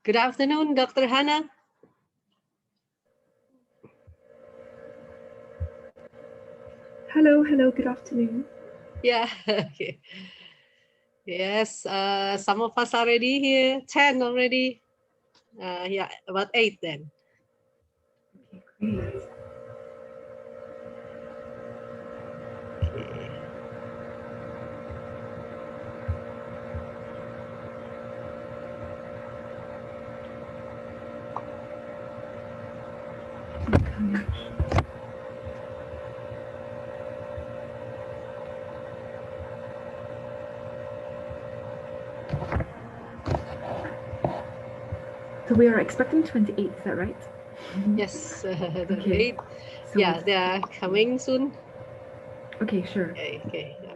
Good afternoon, Dr. Hannnah. Hello, good afternoon. Yeah, okay. Yes, some of us already here, 10 already. Yeah, about 8 then. Okay, great. Okay. So we are expecting 28, is that right? Yes, the Okay. 8. So Yeah, they are coming soon. okay, sure. Okay, yeah.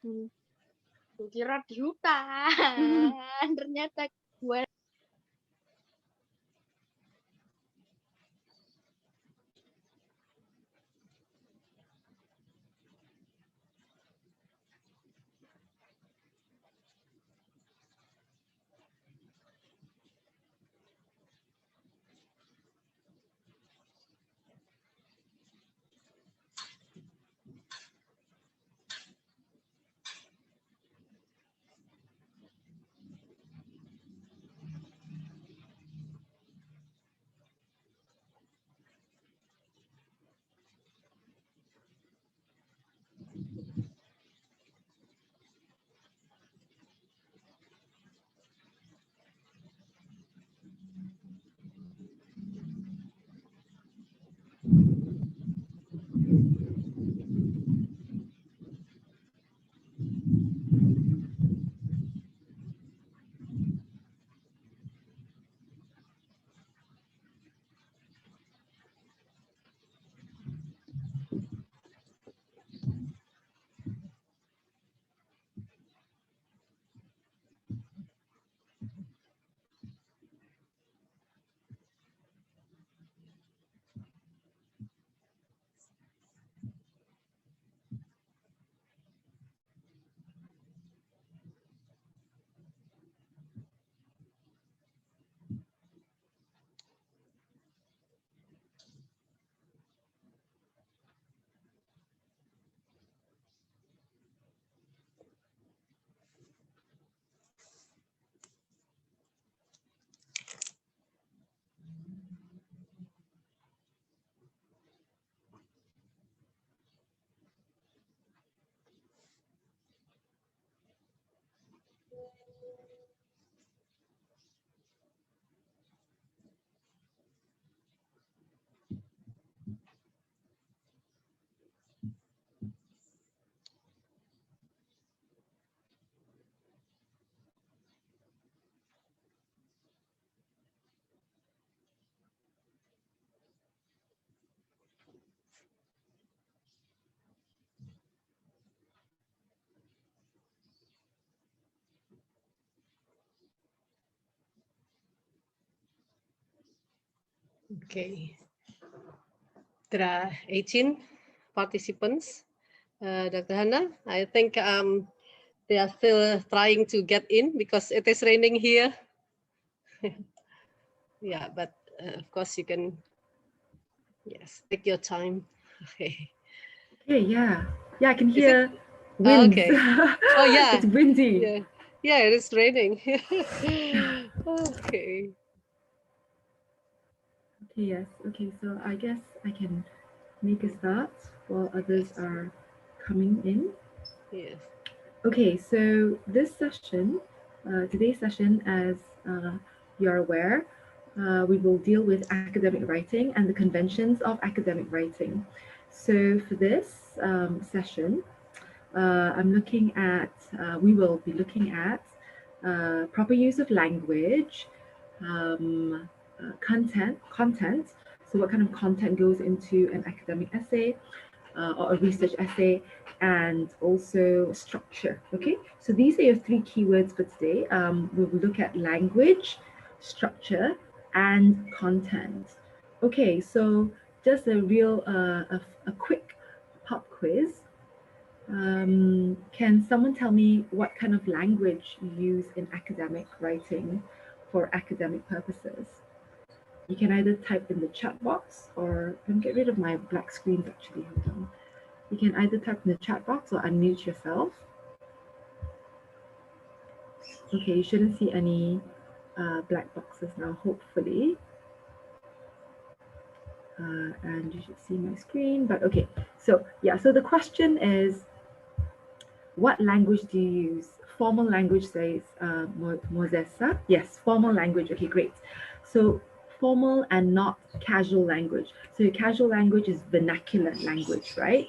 Mhm. Kira di hutan, ternyata gue Okay. There are 18 participants. Dr. Hannnah, I think they are still trying to get in because it is raining here. Yeah, but of course you can, yes, take your time. Okay. Okay, yeah. Yeah, I can Is it? hear winds. Okay. Oh yeah. It's windy. Yeah. Yeah, it is raining. Okay. Okay, yes. Okay, so I guess I can make a start while others Yes. are coming in. Yes. Okay, so this session, today's session, as you're aware, we will deal with academic writing and the conventions of academic writing. So for this session, we will be looking at proper use of language, content. So what kind of content goes into an academic essay or a research essay, and also structure. Okay, so these are your three keywords for today. We will look at language, structure, and content. Okay, so just a quick pop quiz. Can someone tell me what kind of language you use in academic writing for academic purposes? You can either type in the chat box, or let me get rid of my black screens actually, hold on. You can either type in the chat box or unmute yourself. Okay, you shouldn't see any black boxes now, hopefully. And you should see my screen, but okay. So yeah, so the question is, what language do you use? Formal language, says Mozessa. Yes, formal language. Okay, great. So formal and not casual language. So your casual language is vernacular language, right?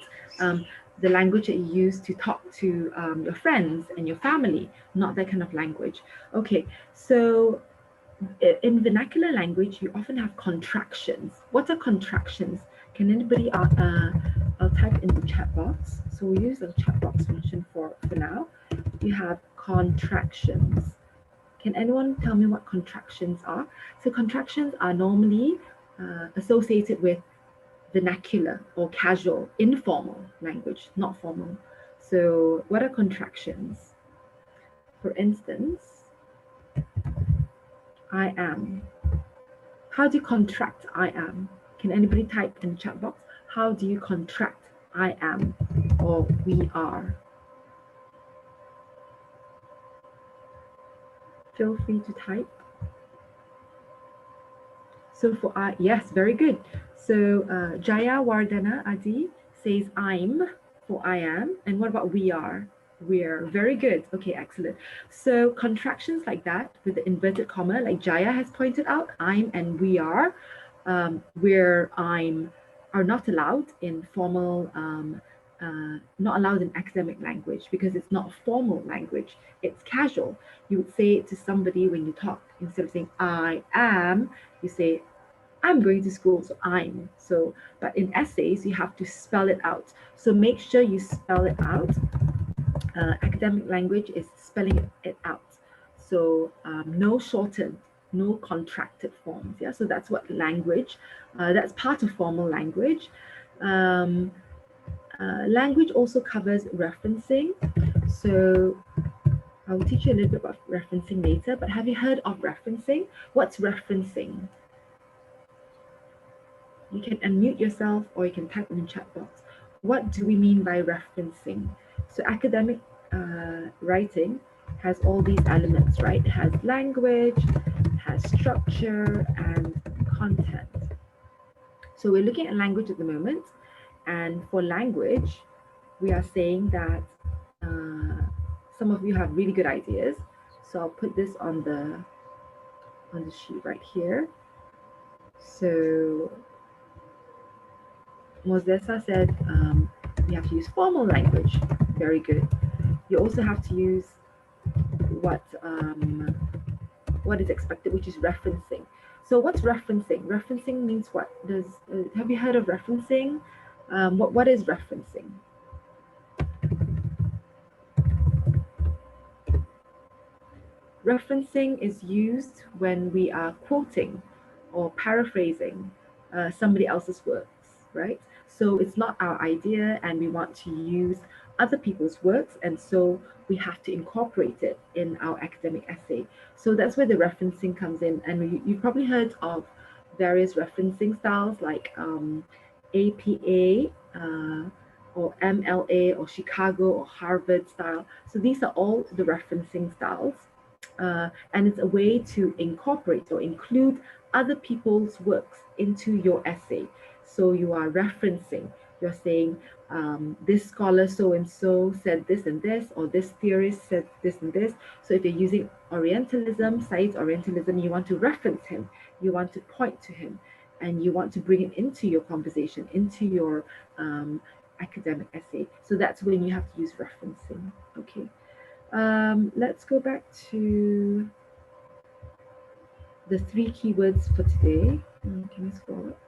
The language that you use to talk to your friends and your family, not that kind of language. Okay, so in vernacular language, you often have contractions. What are contractions? Can anybody, I'll type in the chat box. So we'll use the chat box function for now. You have contractions. Can anyone tell me what contractions are? So contractions are normally associated with vernacular or casual, informal language, not formal. So what are contractions? For instance, I am. How do you contract I am? Can anybody type in the chat box? How do you contract I am or we are? Feel free to type. So for I, yes, very good. So Jaya Wardana Adi says I'm for I am. And what about we are? We're. Very good. Okay, excellent. So contractions like that with the inverted comma, like Jaya has pointed out, I'm and we are, where I'm are not allowed in formal, not allowed in academic language because it's not a formal language. It's casual. You would say it to somebody when you talk. Instead of saying I am, you say I'm going to school, so I'm. So, but in essays, you have to spell it out. So make sure you spell it out. Academic language is spelling it out. So no shortened, no contracted forms. Yeah, so that's what language, that's part of formal language. Language also covers referencing. So I will teach you a little bit about referencing later, but have you heard of referencing? What's referencing? You can unmute yourself or you can type in the chat box. What do we mean by referencing? So academic writing has all these elements, right? It has language, has structure, and content. So we're looking at language at the moment. And for language, we are saying that some of you have really good ideas. So I'll put this on the sheet right here. So Mozessa said you have to use formal language. Very good. You also have to use what is expected, which is referencing. So what's referencing? Referencing means what? Have you heard of referencing? What is referencing? Referencing is used when we are quoting or paraphrasing somebody else's works, right? So it's not our idea, and we want to use other people's works, and so we have to incorporate it in our academic essay. So that's where the referencing comes in, and you've probably heard of various referencing styles like APA or MLA or Chicago or Harvard style. So these are all the referencing styles. And it's a way to incorporate or include other people's works into your essay. So you are referencing, you're saying this scholar so-and-so said this and this, or this theorist said this and this. So if you're using Orientalism, Said's Orientalism, you want to reference him, you want to point to him, and you want to bring it into your conversation, into your academic essay. So that's when you have to use referencing. Okay. Let's go back to the 3 keywords for today. Can we scroll up?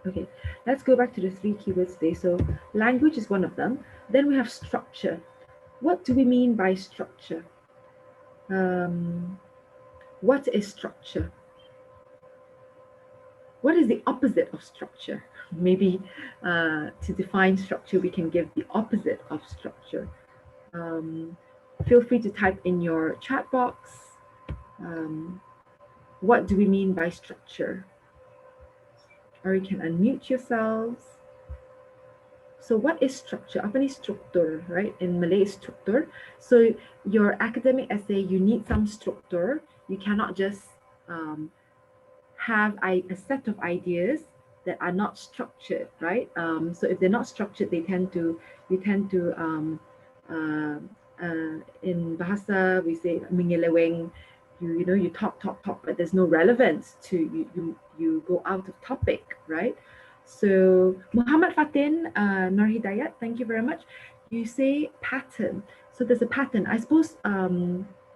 Okay, let's go back to the 3 keywords today. So language is one of them. Then we have structure. What do we mean by structure? What is structure? What is the opposite of structure? Maybe to define structure, we can give the opposite of structure. Feel free to type in your chat box. What do we mean by structure? Or you can unmute yourselves. So what is structure? Apa ni struktur, right? In Malay, struktur. So your academic essay, you need some structure. You cannot just have a set of ideas that are not structured, right? So if they're not structured, you tend to in bahasa we say menyeleweng. You talk, but there's no relevance to you go out of topic, right? So Muhammad Fatin Nur Hidayat, thank you very much. You say pattern. So there's a pattern. I suppose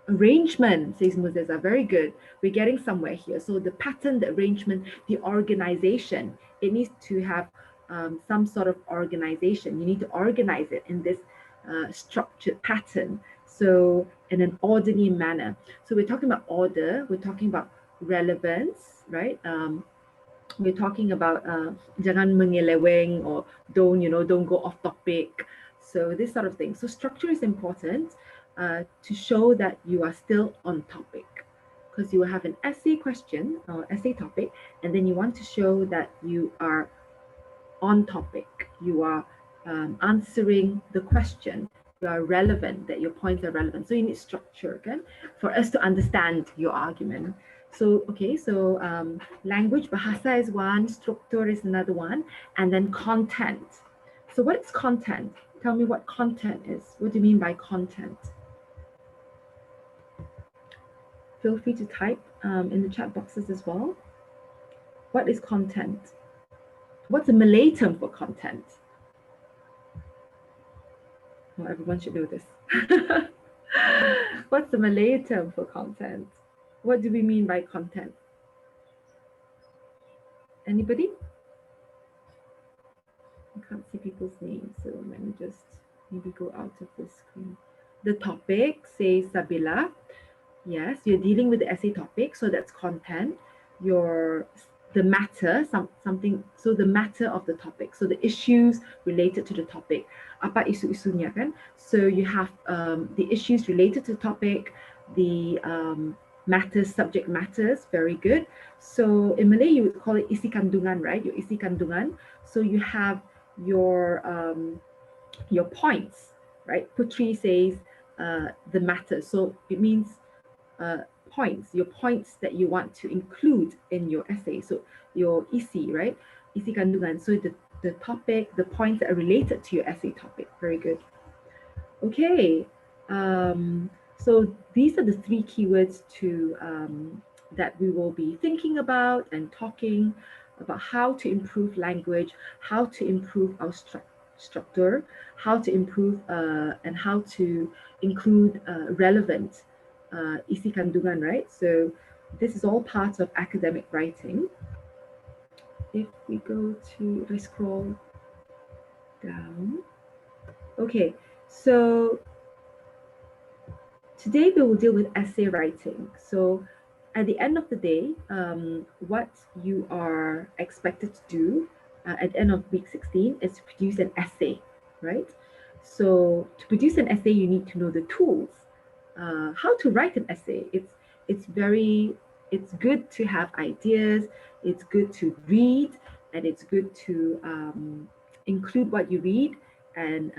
arrangement, says Muzeza, very good. We're getting somewhere here. So the pattern, the arrangement, the organization, it needs to have some sort of organization. You need to organize it in this structured pattern. So in an orderly manner. So we're talking about order, we're talking about relevance, right? We're talking about jangan menyeleweng, or don't go off topic. So this sort of thing. So structure is important to show that you are still on topic, because you will have an essay question or essay topic, and then you want to show that you are on topic. You are answering the question. You are relevant, that your points are relevant. So you need structure, okay, for us to understand your argument. So, okay, so language, bahasa is one, structure is another one, and then content. So what is content? Tell me what content is. What do you mean by content? Feel free to type in the chat boxes as well. What is content? What's a Malay term for content? Well, everyone should know this. What's the Malay term for content? What do we mean by content? Anybody? I can't see people's names, so let me just maybe go out of this screen. The topic, says Sabila. Yes, you're dealing with the essay topic, so that's content. The matter, something, so the matter of the topic, so the issues related to the topic. Apa isu-isunya kan? So you have the issues related to the topic, the matters, subject matters, very good. So in Malay, you would call it isi kandungan, right? Your isi kandungan. So you have your points, right? Putri says the matter. So it means points, your points that you want to include in your essay. So your isi, right? Isi kandungan. So the topic, the points that are related to your essay topic. Very good. Okay. So these are the 3 keywords to that we will be thinking about and talking about how to improve language, how to improve our structure, how to improve and how to include relevant isi kandungan, right? So this is all part of academic writing. If we go to, if I scroll down. Okay, so today we will deal with essay writing. So at the end of the day, what you are expected to do at the end of week 16 is to produce an essay, right? So to produce an essay, you need to know the tools. How to write an essay. It's good to have ideas. It's good to read, and it's good to include what you read and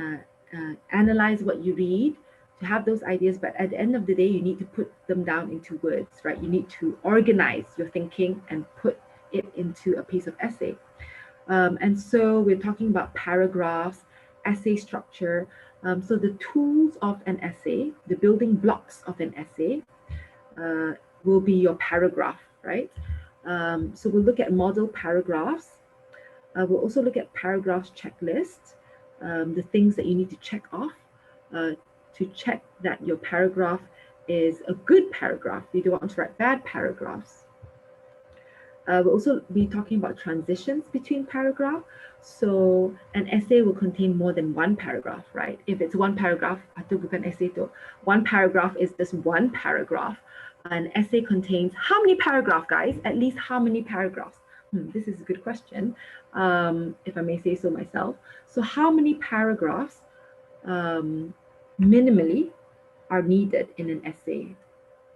analyze what you read, to have those ideas. But at the end of the day, you need to put them down into words, right? You need to organize your thinking and put it into a piece of essay. And so we're talking about paragraphs, essay structure. So the tools of an essay, the building blocks of an essay, will be your paragraph, right? So we'll look at model paragraphs. We'll also look at paragraphs checklist, the things that you need to check off to check that your paragraph is a good paragraph. You don't want to write bad paragraphs. We'll also be talking about transitions between paragraphs. So an essay will contain more than one paragraph, right? If it's one paragraph, atau bukan essay tu, one paragraph is just one paragraph. An essay contains how many paragraphs, guys? At least how many paragraphs? This is a good question, if I may say so myself. So how many paragraphs minimally are needed in an essay?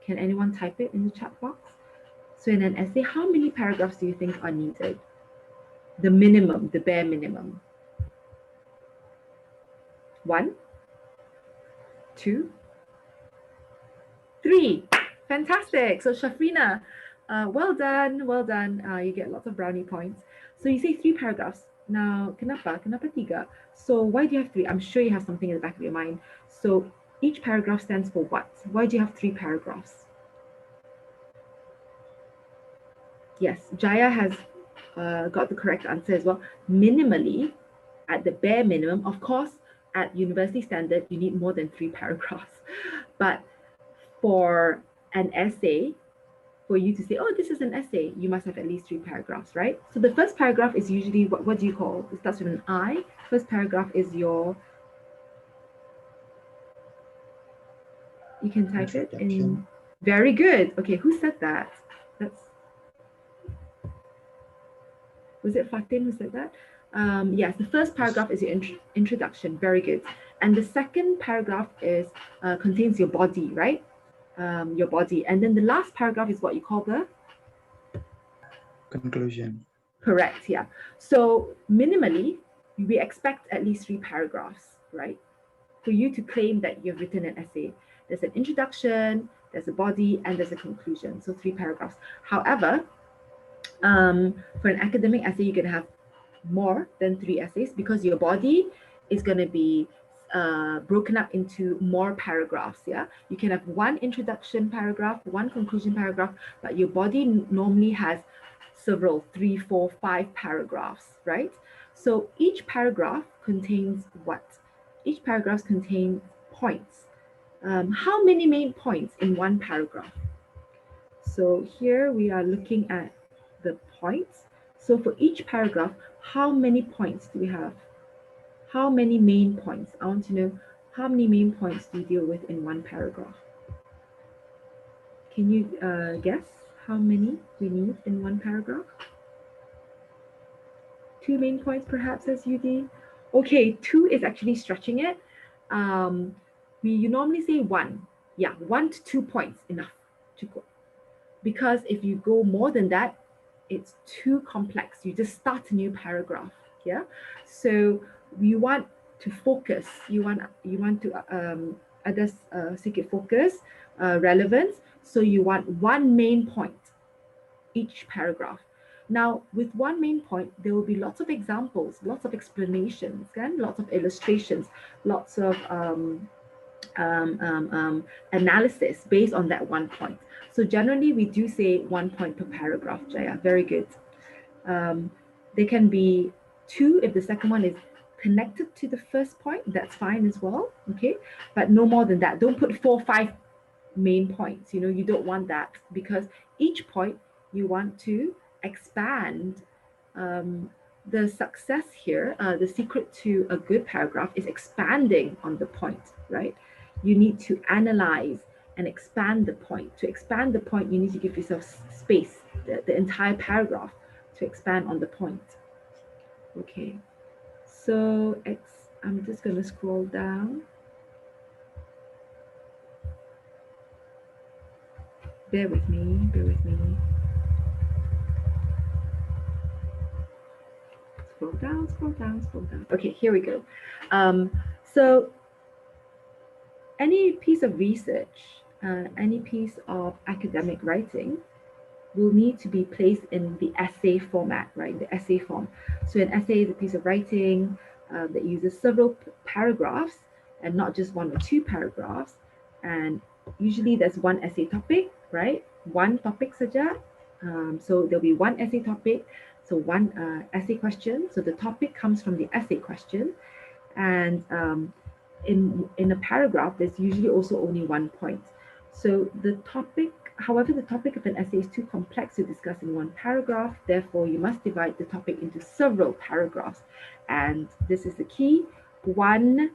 Can anyone type it in the chat box? So in an essay, how many paragraphs do you think are needed? The minimum, the bare minimum. 1, 2, 3. Fantastic. So Shafrina, well done, well done. You get lots of brownie points. So you say 3 paragraphs. Now, kenapa 3? So why do you have 3? I'm sure you have something in the back of your mind. So each paragraph stands for what? Why do you have 3 paragraphs? Yes, Jaya has got the correct answer as well. Minimally, at the bare minimum, of course, at university standard, you need more than 3 paragraphs. But for an essay, for you to say, oh, this is an essay, you must have at least 3 paragraphs, right? So the first paragraph is usually, what do you call? It starts with an I. First paragraph is your, you can type it in. Very good. Okay, who said that? Was it Fatin who said that? Yes, the first paragraph is your introduction. Very good. And the second paragraph is contains your body, right? Your body. And then the last paragraph is what you call the conclusion. Correct, yeah. So minimally, we expect at least 3 paragraphs, right? For you to claim that you've written an essay. There's an introduction, there's a body, and there's a conclusion. So 3 paragraphs. However, for an academic essay, you can have more than 3 essays because your body is going to be broken up into more paragraphs. Yeah, you can have 1 introduction paragraph, 1 conclusion paragraph, but your body normally has several, 3, 4, 5 paragraphs, right? So each paragraph contains what? Each paragraph contains points. How many main points in 1 paragraph? So here we are looking at the points. So for each paragraph, how many points do we have? How many main points? I want to know how many main points do you deal with in 1 paragraph? Can you guess how many we need in 1 paragraph? 2 main points perhaps, says UD. Okay, 2 is actually stretching it. You normally say 1. Yeah, 1 to 2 points enough to go. Because if you go more than that, it's too complex. You just start a new paragraph. Yeah. So we want to focus. You want to ada sikit focus, relevance. So you want 1 main point each paragraph. Now, with 1 main point, there will be lots of examples, lots of explanations, and lots of illustrations, lots of analysis based on that 1 point. So generally, we do say 1 point per paragraph, Jaya. Very good. There can be 2 if the second one is connected to the first point. That's fine as well. Okay, but no more than that. Don't put 4, 5 main points. You know, you don't want that because each point you want to expand. The success here, the secret to a good paragraph is expanding on the point, right? You need to analyze and expand the point. To expand the point, you need to give yourself space, the entire paragraph, to expand on the point. Okay, so I'm just going to scroll down. Bear with me, bear with me. Scroll down, scroll down, scroll down. Okay, here we go. So any piece of research, any piece of academic writing will need to be placed in the essay format, right? The essay form. So an essay is a piece of writing that uses several paragraphs and not just one or two paragraphs. And usually there's one essay topic, right? One topic saja. So there'll be one essay topic. So one essay question. So the topic comes from the essay question. And in a paragraph, there's usually also only one point. So the topic, however, the topic of an essay is too complex to discuss in one paragraph. Therefore, you must divide the topic into several paragraphs. And this is the key, one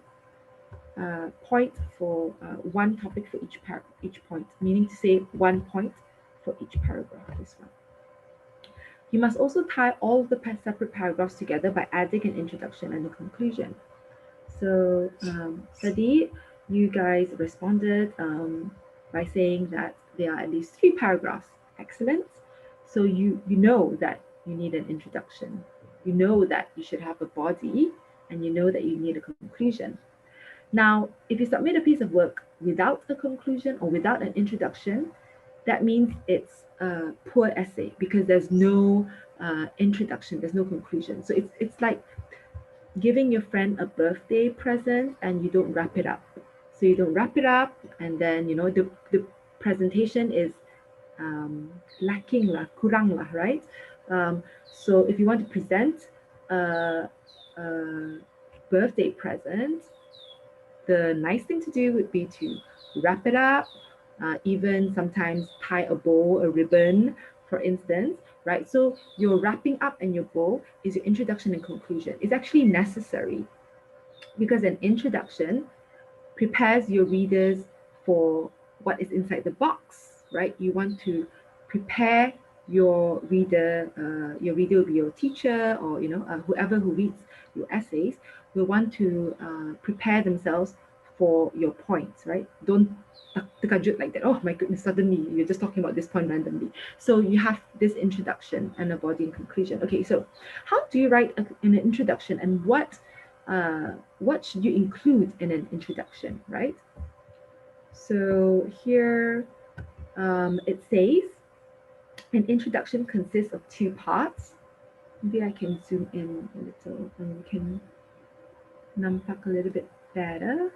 point for one topic for each point, meaning to say 1 point for each paragraph, this one. You must also tie all of the separate paragraphs together by adding an introduction and a conclusion. So tadi, you guys responded by saying that there are at least 3 paragraphs. Excellent. So you know that you need an introduction. You know that you should have a body, and you know that you need a conclusion. Now, if you submit a piece of work without a conclusion or without an introduction, that means it's a poor essay because there's no introduction, there's no conclusion. So it's like giving your friend a birthday present and you don't wrap it up. So you don't wrap it up, and then the presentation is lacking lah, kurang lah, right? So if you want to present a birthday present, the nice thing to do would be to wrap it up, even sometimes tie a bow, a ribbon, for instance, right? So your wrapping up and your bow is your introduction and conclusion. It's actually necessary because an introduction prepares your readers for what is inside the box, right? You want to prepare your reader. Your reader will be your teacher, or whoever who reads your essays will want to prepare themselves for your points, right? Don't terkajut like that. Oh my goodness, suddenly you're just talking about this point randomly. So you have this introduction and a body and conclusion. Okay, so how do you write in an introduction, and what should you include in an introduction, right? So here it says an introduction consists of 2 parts. Maybe I can zoom in a little and we can nampak a little bit better.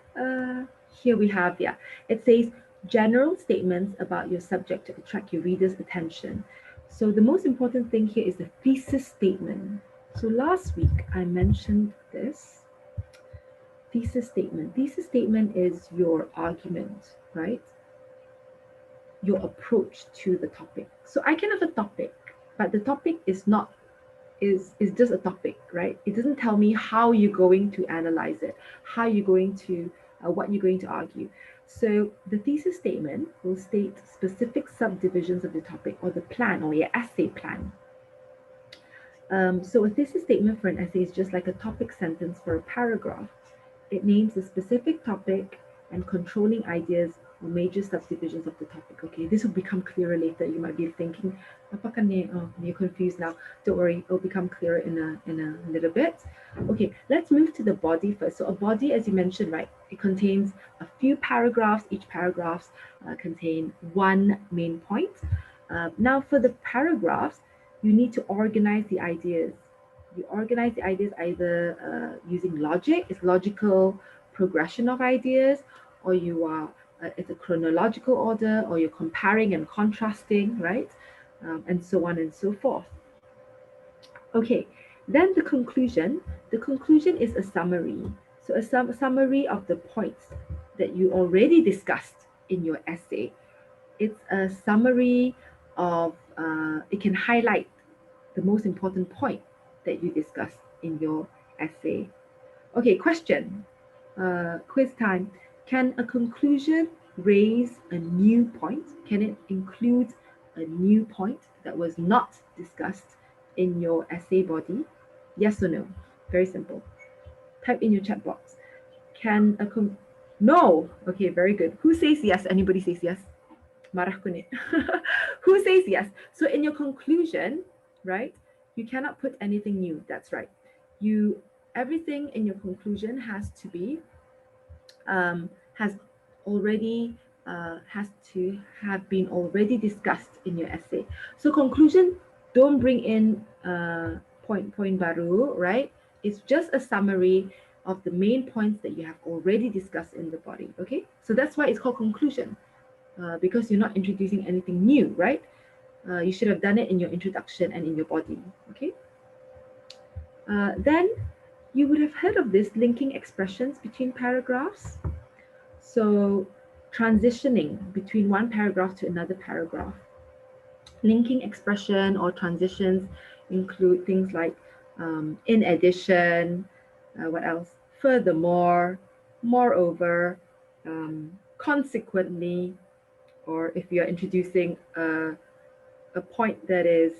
Here we have, it says general statements about your subject to attract your reader's attention. So the most important thing here is the thesis statement. So last week I mentioned this. Thesis statement. Thesis statement is your argument, right? Your approach to the topic. So I can have a topic, but the topic is just a topic, right? It doesn't tell me how you're going to analyze it, how you're going to, what you're going to argue. So the thesis statement will state specific subdivisions of the topic or the plan or your essay plan. So a thesis statement for an essay is just like a topic sentence for a paragraph. It names a specific topic and controlling ideas or major subdivisions of the topic. Okay, this will become clearer later. You might be thinking, you're confused now. Don't worry, it'll become clearer in a little bit. Okay, let's move to the body first. So a body, as you mentioned, right, it contains a few paragraphs. Each paragraphs contain one main point. Now for the paragraphs, you need to organize the ideas. You organize the ideas either using logic, it's logical progression of ideas, or you are it's a chronological order, or you're comparing and contrasting, right? And so on and so forth. Okay, then the conclusion. The conclusion is a summary. So a summary of the points that you already discussed in your essay. It's a summary of, it can highlight the most important point that you discussed in your essay. Okay, question, quiz time. Can a conclusion raise a new point? Can it include a new point that was not discussed in your essay body? Yes or no? Very simple. Type in your chat box. Can a no? Okay, very good. Who says yes? Anybody says yes? Marah kunit. Who says yes? So in your conclusion, right, you cannot put anything new. That's right. Everything in your conclusion has to be has already has to have been already discussed in your essay. So conclusion, don't bring in point baru, right? It's just a summary of the main points that you have already discussed in the body. Okay, so that's why it's called conclusion, because you're not introducing anything new, right? You should have done it in your introduction and in your body. Okay. Then you would have heard of this linking expressions between paragraphs. So transitioning between one paragraph to another paragraph. Linking expression or transitions include things like in addition, what else? Furthermore, moreover, consequently, or if you're introducing a point that is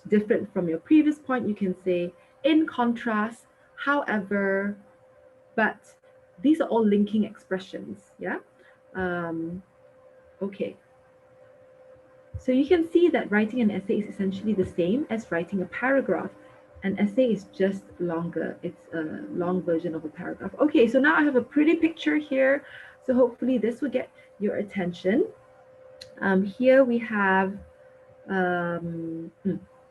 different from your previous point, you can say in contrast, however, but these are all linking expressions, yeah? Okay. So you can see that writing an essay is essentially the same as writing a paragraph. An essay is just longer. It's a long version of a paragraph. Okay, so now I have a pretty picture here. So hopefully this will get your attention. Here we have,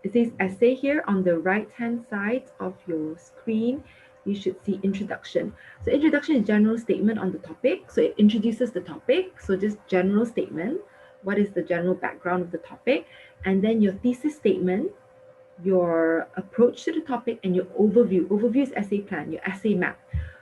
it says essay here on the right-hand side of your screen. You should see introduction. So introduction is general statement on the topic. So it introduces the topic. So just general statement. What is the general background of the topic? And then your thesis statement, your approach to the topic, and your overview. Overview is essay plan, your essay map.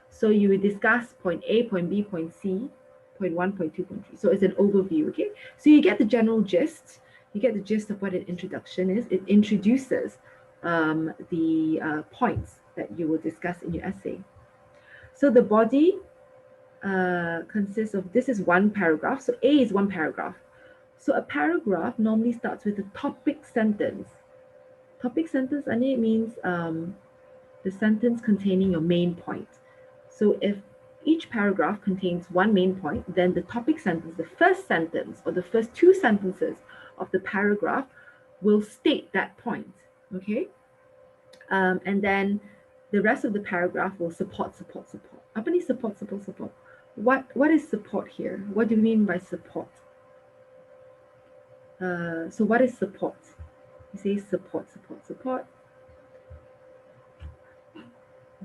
So you will discuss point A, point B, point C, point 1, point 2, point 3. So it's an overview, okay? So you get the general gist. You get the gist of what an introduction is. It introduces the points that you will discuss in your essay. So the body consists of, this is one paragraph. So A is one paragraph. So a paragraph normally starts with a topic sentence. Topic sentence, and it means the sentence containing your main point. So if each paragraph contains one main point, then the topic sentence, the first sentence or the first two sentences of the paragraph will state that point, okay? And then the rest of the paragraph will support. Apa ni support? What is support here? What do you mean by support? So what is support? You say support.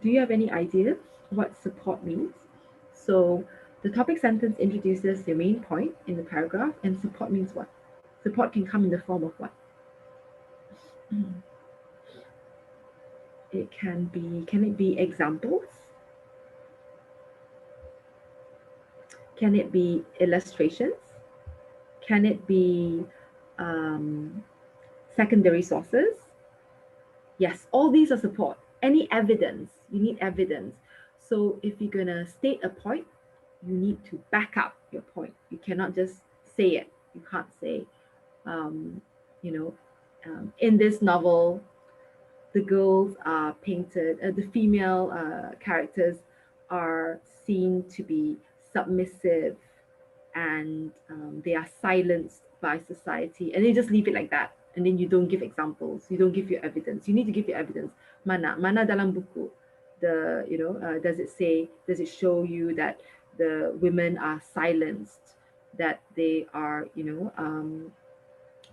Do you have any idea what support means? So the topic sentence introduces your main point in the paragraph, and support means what? Support can come in the form of what? Can it be examples? Can it be illustrations? Can it be secondary sources? Yes, all these are support. Any evidence, you need evidence. So if you're gonna state a point, you need to back up your point. You cannot just say it. You can't say, in this novel, the girls are painted, the female characters are seen to be submissive, and they are silenced by society, and they just leave it like that. And then you don't give examples, you don't give your evidence. You need to give your evidence. Mana dalam buku, does it show you that the women are silenced, that they are,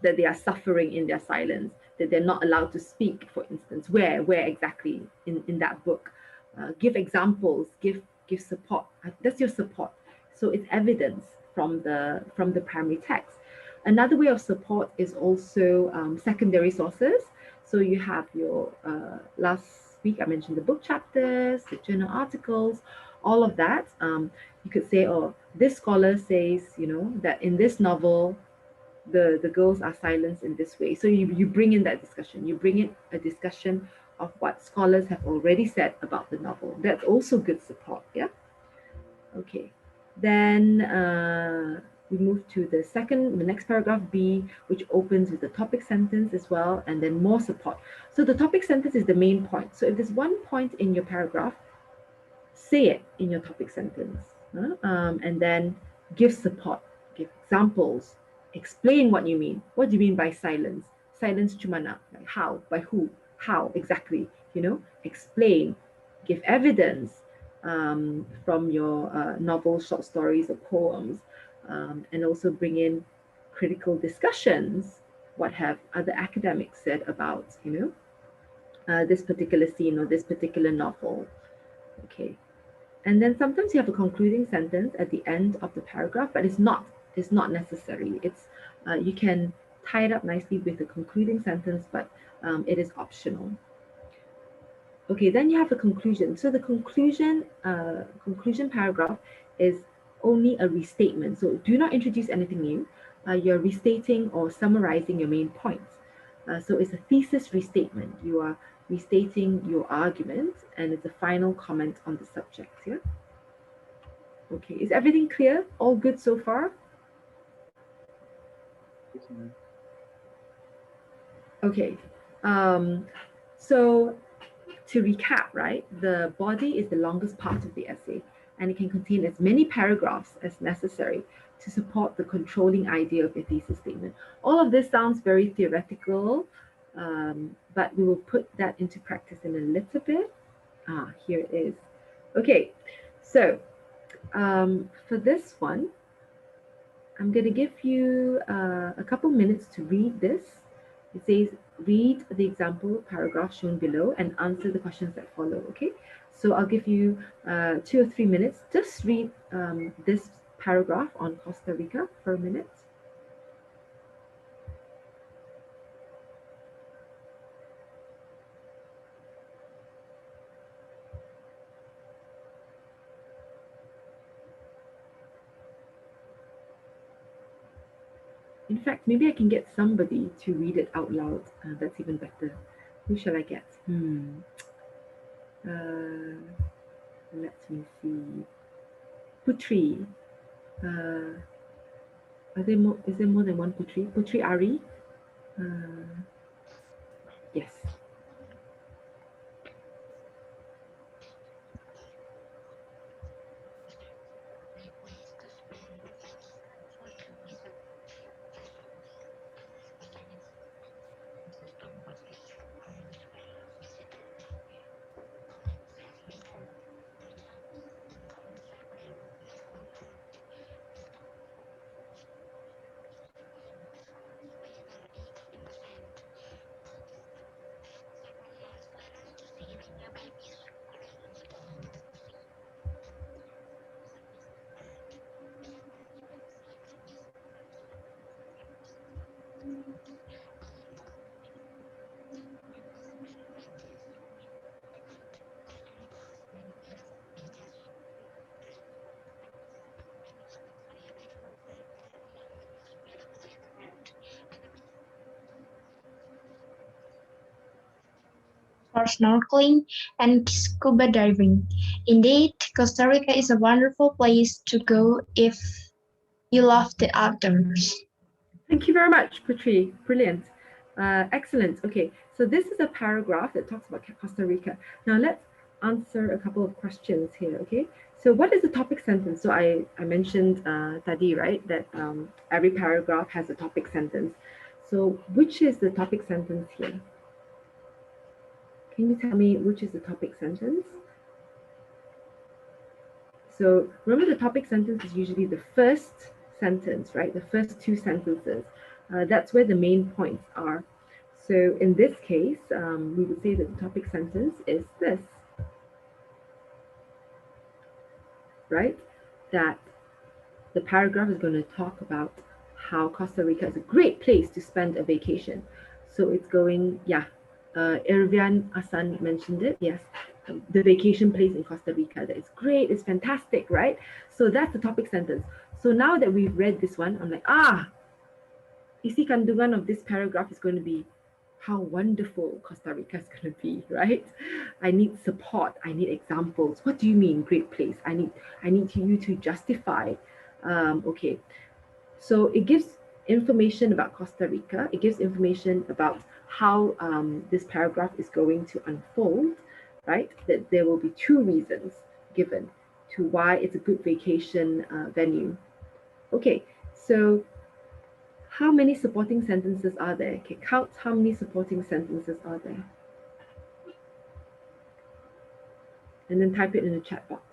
that they are suffering in their silence, that they're not allowed to speak, for instance? Where exactly in that book? Give examples, give support. That's your support. So it's evidence from the primary text. Another way of support is also secondary sources. So you have your, last week I mentioned the book chapters, the journal articles, all of that. You could say, oh, this scholar says, that in this novel, the girls are silenced in this way. So you bring in that discussion. You bring in a discussion of what scholars have already said about the novel. That's also good support, yeah? Okay. Then we move to the next paragraph B, which opens with the topic sentence as well, and then more support. So the topic sentence is the main point. So if there's one point in your paragraph, say it in your topic sentence, and then give support, give examples, explain what you mean. What do you mean by silence? Silence cumana, like how, by who, how exactly, explain, give evidence from your novels, short stories, or poems, and also bring in critical discussions. What have other academics said about, this particular scene or this particular novel? Okay. And then sometimes you have a concluding sentence at the end of the paragraph, but it's not necessary. It's you can tie it up nicely with a concluding sentence, but it is optional. Okay, then you have a conclusion. So the conclusion paragraph is only a restatement. So do not introduce anything new. You're restating or summarizing your main points. So it's a thesis restatement. You are restating your argument, and it's a final comment on the subject. Yeah. Okay, is everything clear? All good so far? Okay. So to recap, right, the body is the longest part of the essay, and it can contain as many paragraphs as necessary to support the controlling idea of your thesis statement. All of this sounds very theoretical, but we will put that into practice in a little bit. Here it is. Okay, so for this one, I'm going to give you a couple minutes to read this. It says, read the example paragraph shown below and answer the questions that follow, okay? So I'll give you 2 or 3 minutes. Just read this paragraph on Costa Rica for a minute. In fact, maybe I can get somebody to read it out loud. That's even better. Who shall I get? Let me see. Putri. Is there more than one Putri? Putri Ari? Yes. For snorkeling and scuba diving. Indeed, Costa Rica is a wonderful place to go if you love the outdoors. Thank you very much, Putri. Brilliant. Excellent. Okay, so this is a paragraph that talks about Costa Rica. Now let's answer a couple of questions here, okay? So what is the topic sentence? So I mentioned tadi, right, that every paragraph has a topic sentence. So which is the topic sentence here? Can you tell me which is the topic sentence? So remember, the topic sentence is usually the first sentence, right? The first 2 sentences. That's where the main points are. So in this case, we would say that the topic sentence is this, right? That the paragraph is going to talk about how Costa Rica is a great place to spend a vacation. So it's going, Irvian Asan mentioned it, yes. The vacation place in Costa Rica, that is great, it's fantastic, right? So that's the topic sentence. So now that we've read this one, I'm like, isi kandungan of this paragraph is going to be how wonderful Costa Rica is going to be, right? I need support. I need examples. What do you mean, great place? I need you to justify. Okay, so it gives information about Costa Rica. It gives information about how this paragraph is going to unfold, right? That there will be two reasons given to why it's a good vacation venue. Okay, so how many supporting sentences are there? Okay, count how many supporting sentences are there. And then type it in the chat box.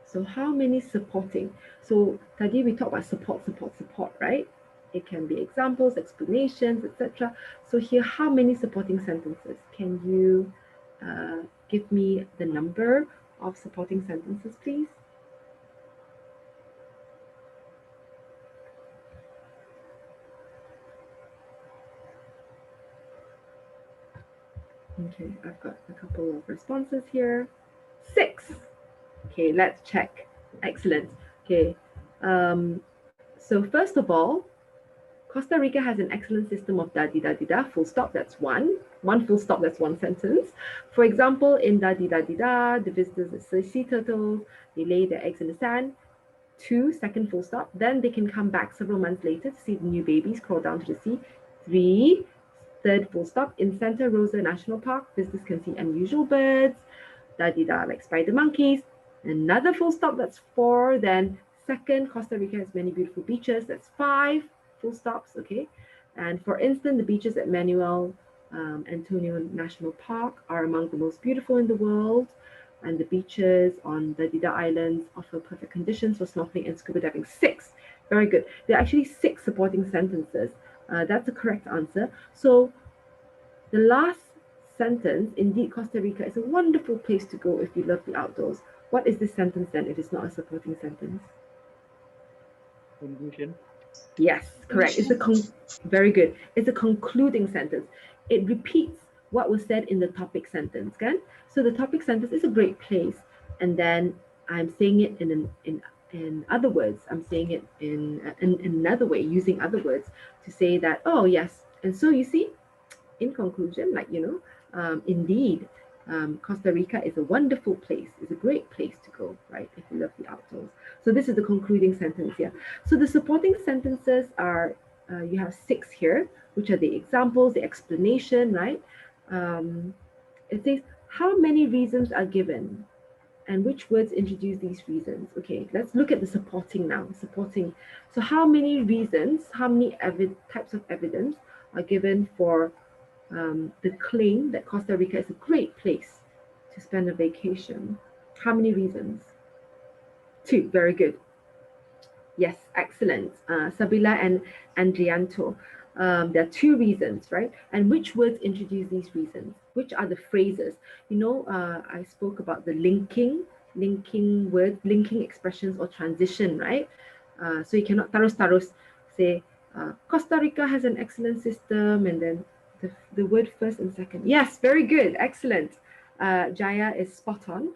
So how many supporting? So tadi we talked about support, right? It can be examples, explanations, etc. So here, how many supporting sentences? Can you give me the number of supporting sentences, please? Okay, I've got a couple of responses here. 6. Okay, let's check. Excellent. Okay, so first of all, Costa Rica has an excellent system of da-di-da-di-da, full stop, that's one. One full stop, that's one sentence. For example, in da-di-da-di-da, the visitors are sea turtles, they lay their eggs in the sand. 2, second full stop. Then they can come back several months later to see the new babies crawl down to the sea. 3, third full stop. In Santa Rosa National Park, visitors can see unusual birds, da-di-da, like spider monkeys. Another full stop, that's 4. Then second, Costa Rica has many beautiful beaches, that's 5 full stops, okay? And for instance, the beaches at Manuel Antonio National Park are among the most beautiful in the world, and the beaches on the Dida Islands offer perfect conditions for snorkeling and scuba diving. 6, very good. There are actually 6 supporting sentences. That's the correct answer. So the last sentence, indeed, Costa Rica is a wonderful place to go if you love the outdoors. What is this sentence then if it's not a supporting sentence? Conclusion. Yes, correct. It's very good. It's a concluding sentence. It repeats what was said in the topic sentence, kan? So the topic sentence is a great place, and then I'm saying it in other words. I'm saying it in another way, using other words to say that, oh yes, and so you see, in conclusion, like indeed, Costa Rica is a wonderful place. It's a great place to go, right? If you love the outdoors. So this is the concluding sentence here. So the supporting sentences are, you have 6 here, which are the examples, the explanation, right? It says, how many reasons are given? And which words introduce these reasons? Okay, let's look at the supporting now. Supporting. So how many reasons, how many types of evidence are given for the claim that Costa Rica is a great place to spend a vacation? How many reasons? 2, very good. Yes, excellent. Sabila and Andrianto. There are 2 reasons, right? And which words introduce these reasons? Which are the phrases? I spoke about the linking words, linking expressions or transition, right? So you cannot tarus say, Costa Rica has an excellent system, and then the word first and second. Yes, very good, excellent. Jaya is spot on.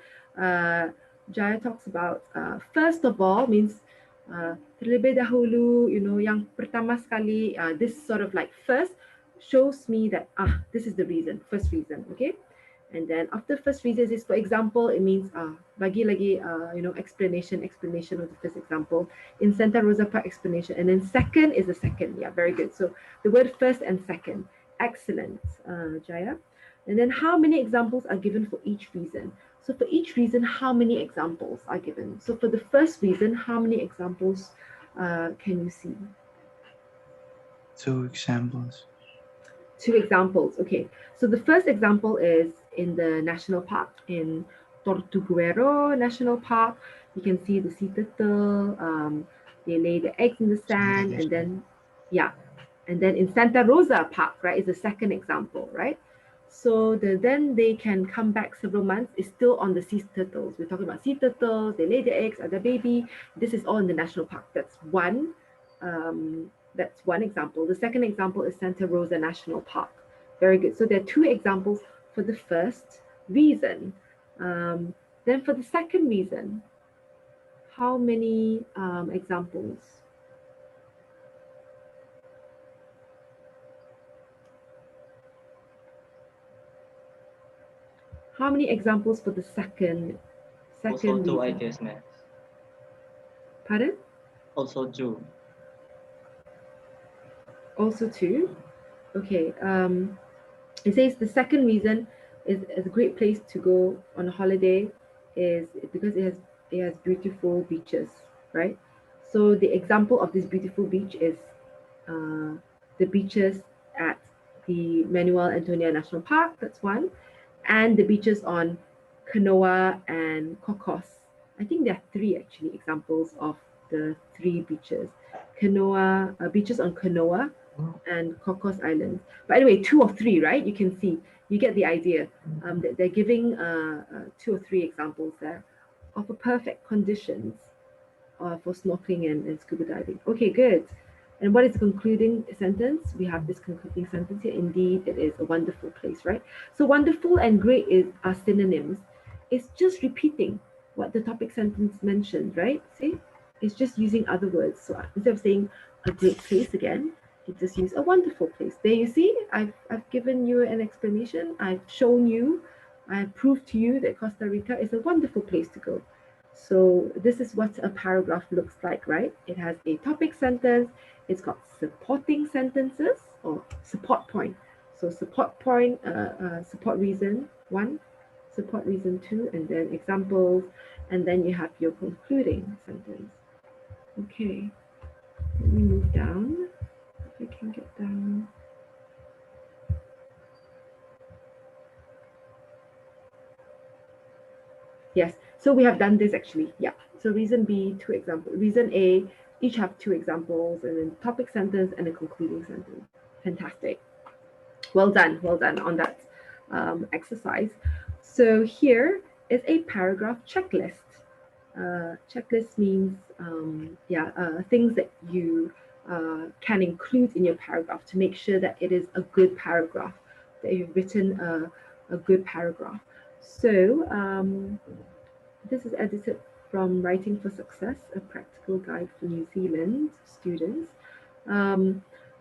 Jaya talks about first of all means terlebih dahulu, yang pertama sekali, this sort of like first shows me that this is the reason, first reason, okay? And then after first reasons is, for example, it means bagi lagi explanation of the first example. In Santa Rosa Park, explanation, and then second is the second. Yeah, very good. So the word first and second, excellent, Jaya. And then how many examples are given for each reason? So for each reason, how many examples are given? So for the first reason, how many examples can you see? 2 examples. 2 examples, okay. So the first example is in the national park, in Tortuguero National Park. You can see the sea turtle, they lay the eggs in the sand, and then, and then in Santa Rosa Park, right, is the second example, right? So then they can come back several months. It's still on the sea turtles. We're talking about sea turtles, they lay the eggs, are the baby. This is all in the national park. That's one example. The second example is Santa Rosa National Park. Very good. So there are 2 examples for the first reason. Then for the second reason, how many examples? How many examples for the second Also two, I reason? guess, ma'am. Pardon? Also two. Also two. Okay. It says the second reason is a great place to go on a holiday is because it has beautiful beaches, right? So the example of this beautiful beach is the beaches at the Manuel Antonia National Park. That's one, and the beaches on Kanoa and Kokos. I think there are three actually examples of the three beaches. Kanoa, beaches on Kanoa and Cocos Islands. But anyway, two or three, right? You can see, you get the idea. They're giving two or three examples there of a perfect conditions for snorkeling and scuba diving. Okay, good. And what is the concluding sentence? We have this concluding sentence here. Indeed, it is a wonderful place, right? So wonderful and great are synonyms. It's just repeating what the topic sentence mentioned, right? See? It's just using other words. So instead of saying a great place again, you just use a wonderful place. There you see, I've given you an explanation. I've shown you, I've proved to you that Costa Rica is a wonderful place to go. So this is what a paragraph looks like, right? It has a topic sentence, it's got supporting sentences or support point. So support point, support reason one, support reason two, and then examples, and then you have your concluding sentence. Okay, let me move down. If I can get down. Yes, so we have done this actually. Yeah. So reason B, two examples. Reason A, each have two examples, and then topic sentence and a concluding sentence. Fantastic. Well done on that exercise. So here is a paragraph checklist. Checklist means things that you can include in your paragraph to make sure that it is a good paragraph, that you've written a good paragraph. So this is edited from Writing for Success, a practical guide for New Zealand students.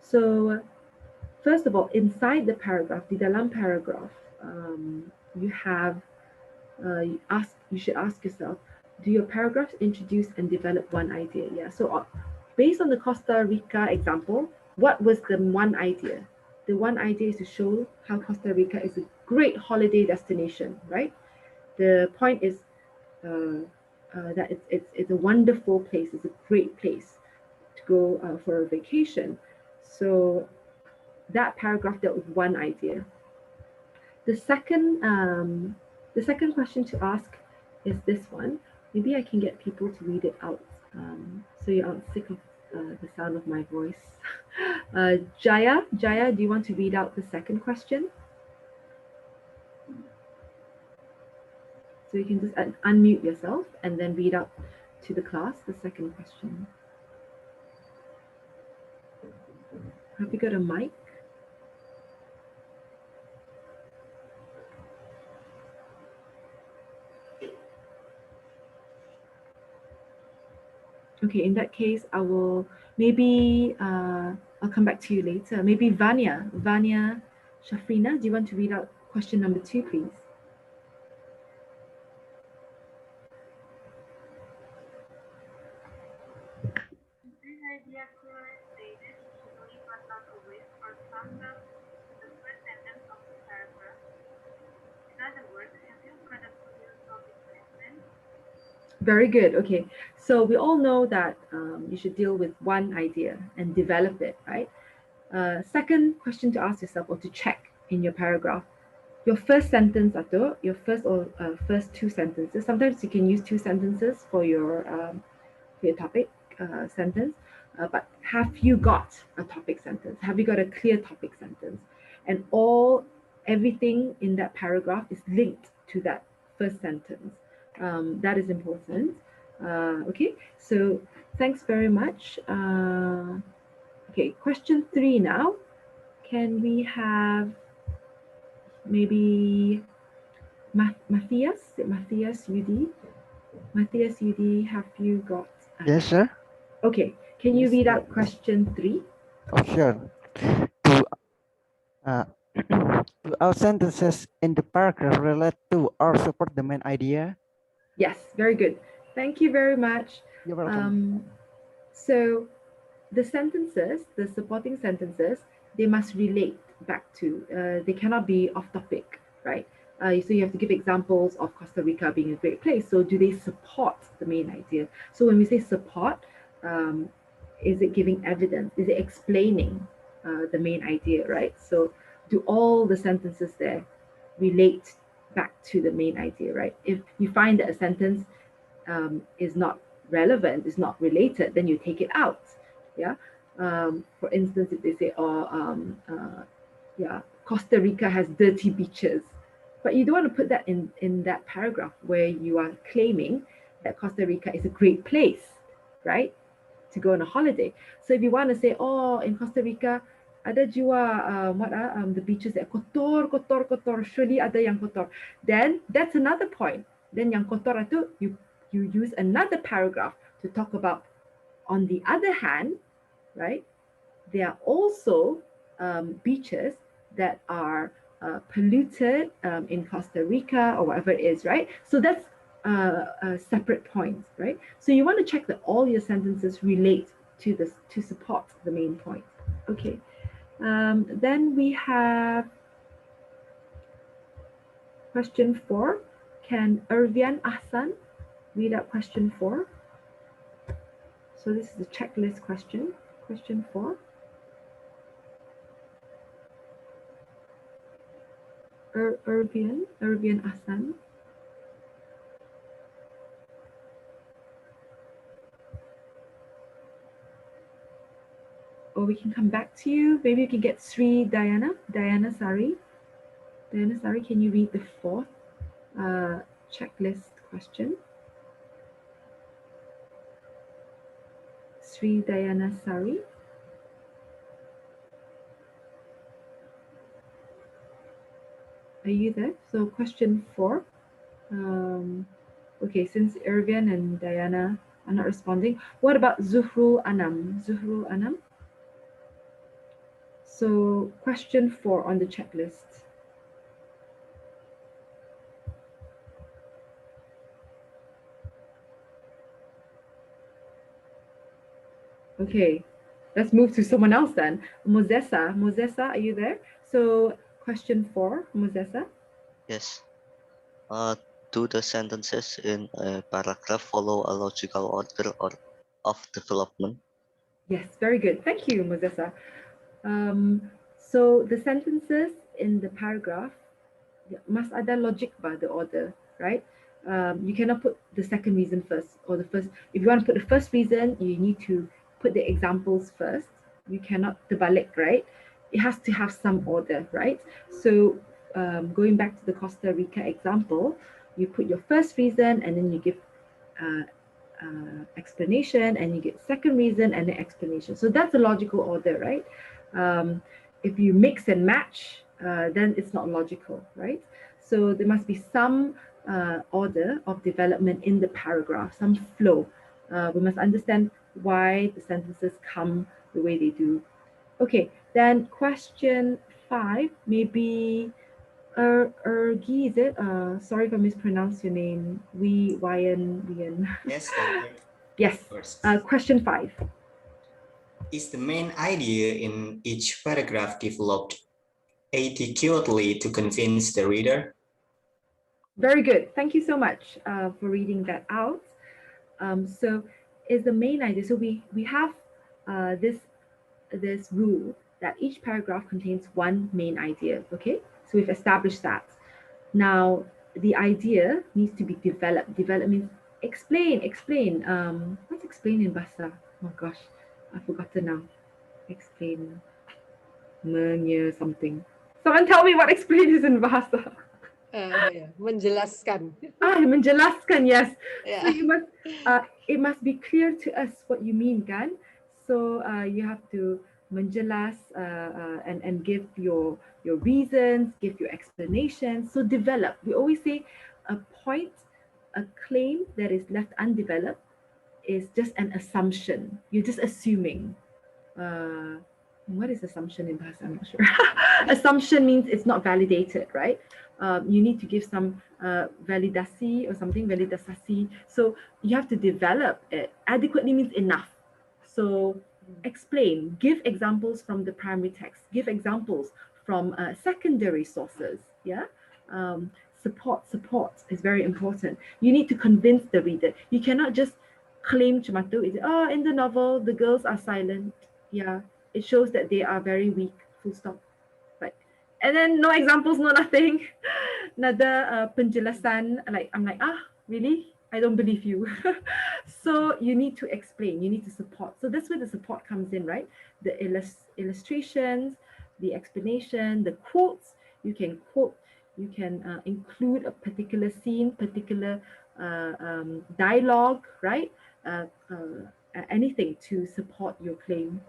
So first of all, inside the paragraph, the dalam paragraph, you have you should ask yourself, do your paragraphs introduce and develop one idea? Yeah. So based on the Costa Rica example, what was the one idea? The one idea is to show how Costa Rica is a great holiday destination, right? The point is that it's a wonderful place. It's a great place to go for a vacation. So that paragraph dealt with one idea. The second question to ask is this one. Maybe I can get people to read it out, so you aren't sick of the sound of my voice. Jaya, do you want to read out the second question? So you can just unmute yourself and then read out to the class the second question. Have you got a mic? Okay, in that case, I will maybe I'll come back to you later. Maybe Vanya Shafrina, do you want to read out question number 2, please? Very good. Okay, so we all know that you should deal with one idea and develop it, right? Second question to ask yourself or to check in your paragraph, your first sentence, Ato, your first two sentences. Sometimes you can use two sentences for your topic sentence, but have you got a topic sentence? Have you got a clear topic sentence? And everything in that paragraph is linked to that first sentence. That is important. Okay, so thanks very much. Okay, question 3 now. Can we have maybe Matthias UD? Matthias UD, have you got? Yes, sir. Okay, can you read out question 3? Oh, sure. To all sentences in the paragraph relate to or support the main idea? Yes, very good. Thank you very much. You're welcome. So the sentences, the supporting sentences, they must relate back to, they cannot be off topic, right? So you have to give examples of Costa Rica being a great place. So do they support the main idea? So when we say support, is it giving evidence? Is it explaining the main idea, right? So do all the sentences there relate back to the main idea, right? If you find that a sentence is not relevant, is not related, then you take it out. Yeah. For instance, if they say, Costa Rica has dirty beaches, but you don't want to put that in that paragraph where you are claiming that Costa Rica is a great place, right, to go on a holiday. So if you want to say, in Costa Rica ada jua the beaches that kotor, surely ada yang kotor, then that's another point. Then yang kotor itu you use another paragraph to talk about. On the other hand, right, there are also beaches that are polluted in Costa Rica or whatever it is, right? So that's separate points, right? So you want to check that all your sentences relate to this to support the main point. Okay. Then we have question 4. Can Irvian Ahsan read out question 4? So this is the checklist question. Question 4. Irvian Ahsan. Or we can come back to you. Maybe you can get Sri Diana Sari. Diana Sari, can you read the 4th checklist question? Sri Diana Sari. Are you there? So question 4. Okay, since Irvian and Diana are not responding, what about Zuhrul Anam? Zuhrul Anam? So question 4 on the checklist. Okay, let's move to someone else then. Mozessa, are you there? So question 4, Mozessa. Yes. Do the sentences in a paragraph follow a logical order or of development? Yes, very good. Thank you, Mozessa. So the sentences in the paragraph must ada logic by the order, right? You cannot put the second reason first or the first. If you want to put the first reason, you need to put the examples first. You cannot terbalik, right? It has to have some order, right? So going back to the Costa Rica example, you put your first reason and then you give explanation, and you get second reason and an explanation. So that's a logical order, right? If you mix and match, then it's not logical, right? So there must be some order of development in the paragraph, some flow. We must understand why the sentences come the way they do. Okay, then question 5, maybe Ergi, is it? Sorry if I mispronounced your name. Wian. Yes. Yes. First. Question 5. Is the main idea in each paragraph developed adequately to convince the reader? Very good. Thank you so much for reading that out. So is the main idea. So we have this rule that each paragraph contains one main idea. Okay, so we've established that. Now the idea needs to be developed. Develop means explain. What's explain in Bahasa? Oh gosh, I've forgotten now. Explain. Something. Someone tell me what explain is in Bahasa. Menjelaskan. Menjelaskan, yes. Yeah. So you must, it must be clear to us what you mean, kan? So you have to menjelas and give your reasons, give your explanations. So develop. We always say a point, a claim that is left undeveloped is just an assumption. You're just assuming. what is assumption in Bahasa? I'm not sure. Assumption means it's not validated, right? You need to give some validasi or something, validasasi. So you have to develop it. Adequately means enough. So explain, give examples from the primary text, give examples from secondary sources. Yeah. Support is very important. You need to convince the reader. You cannot just claim cuma tu, oh, in the novel the girls are silent. Yeah, it shows that they are very weak, full stop. Like, and then no examples, no nothing. Another penjelasan, like I'm like, really? I don't believe you. So you need to explain, you need to support. So that's where the support comes in, right? The illustrations, the explanation, the quotes. You can quote, you can include a particular scene, particular dialogue, right? Anything to support your claim,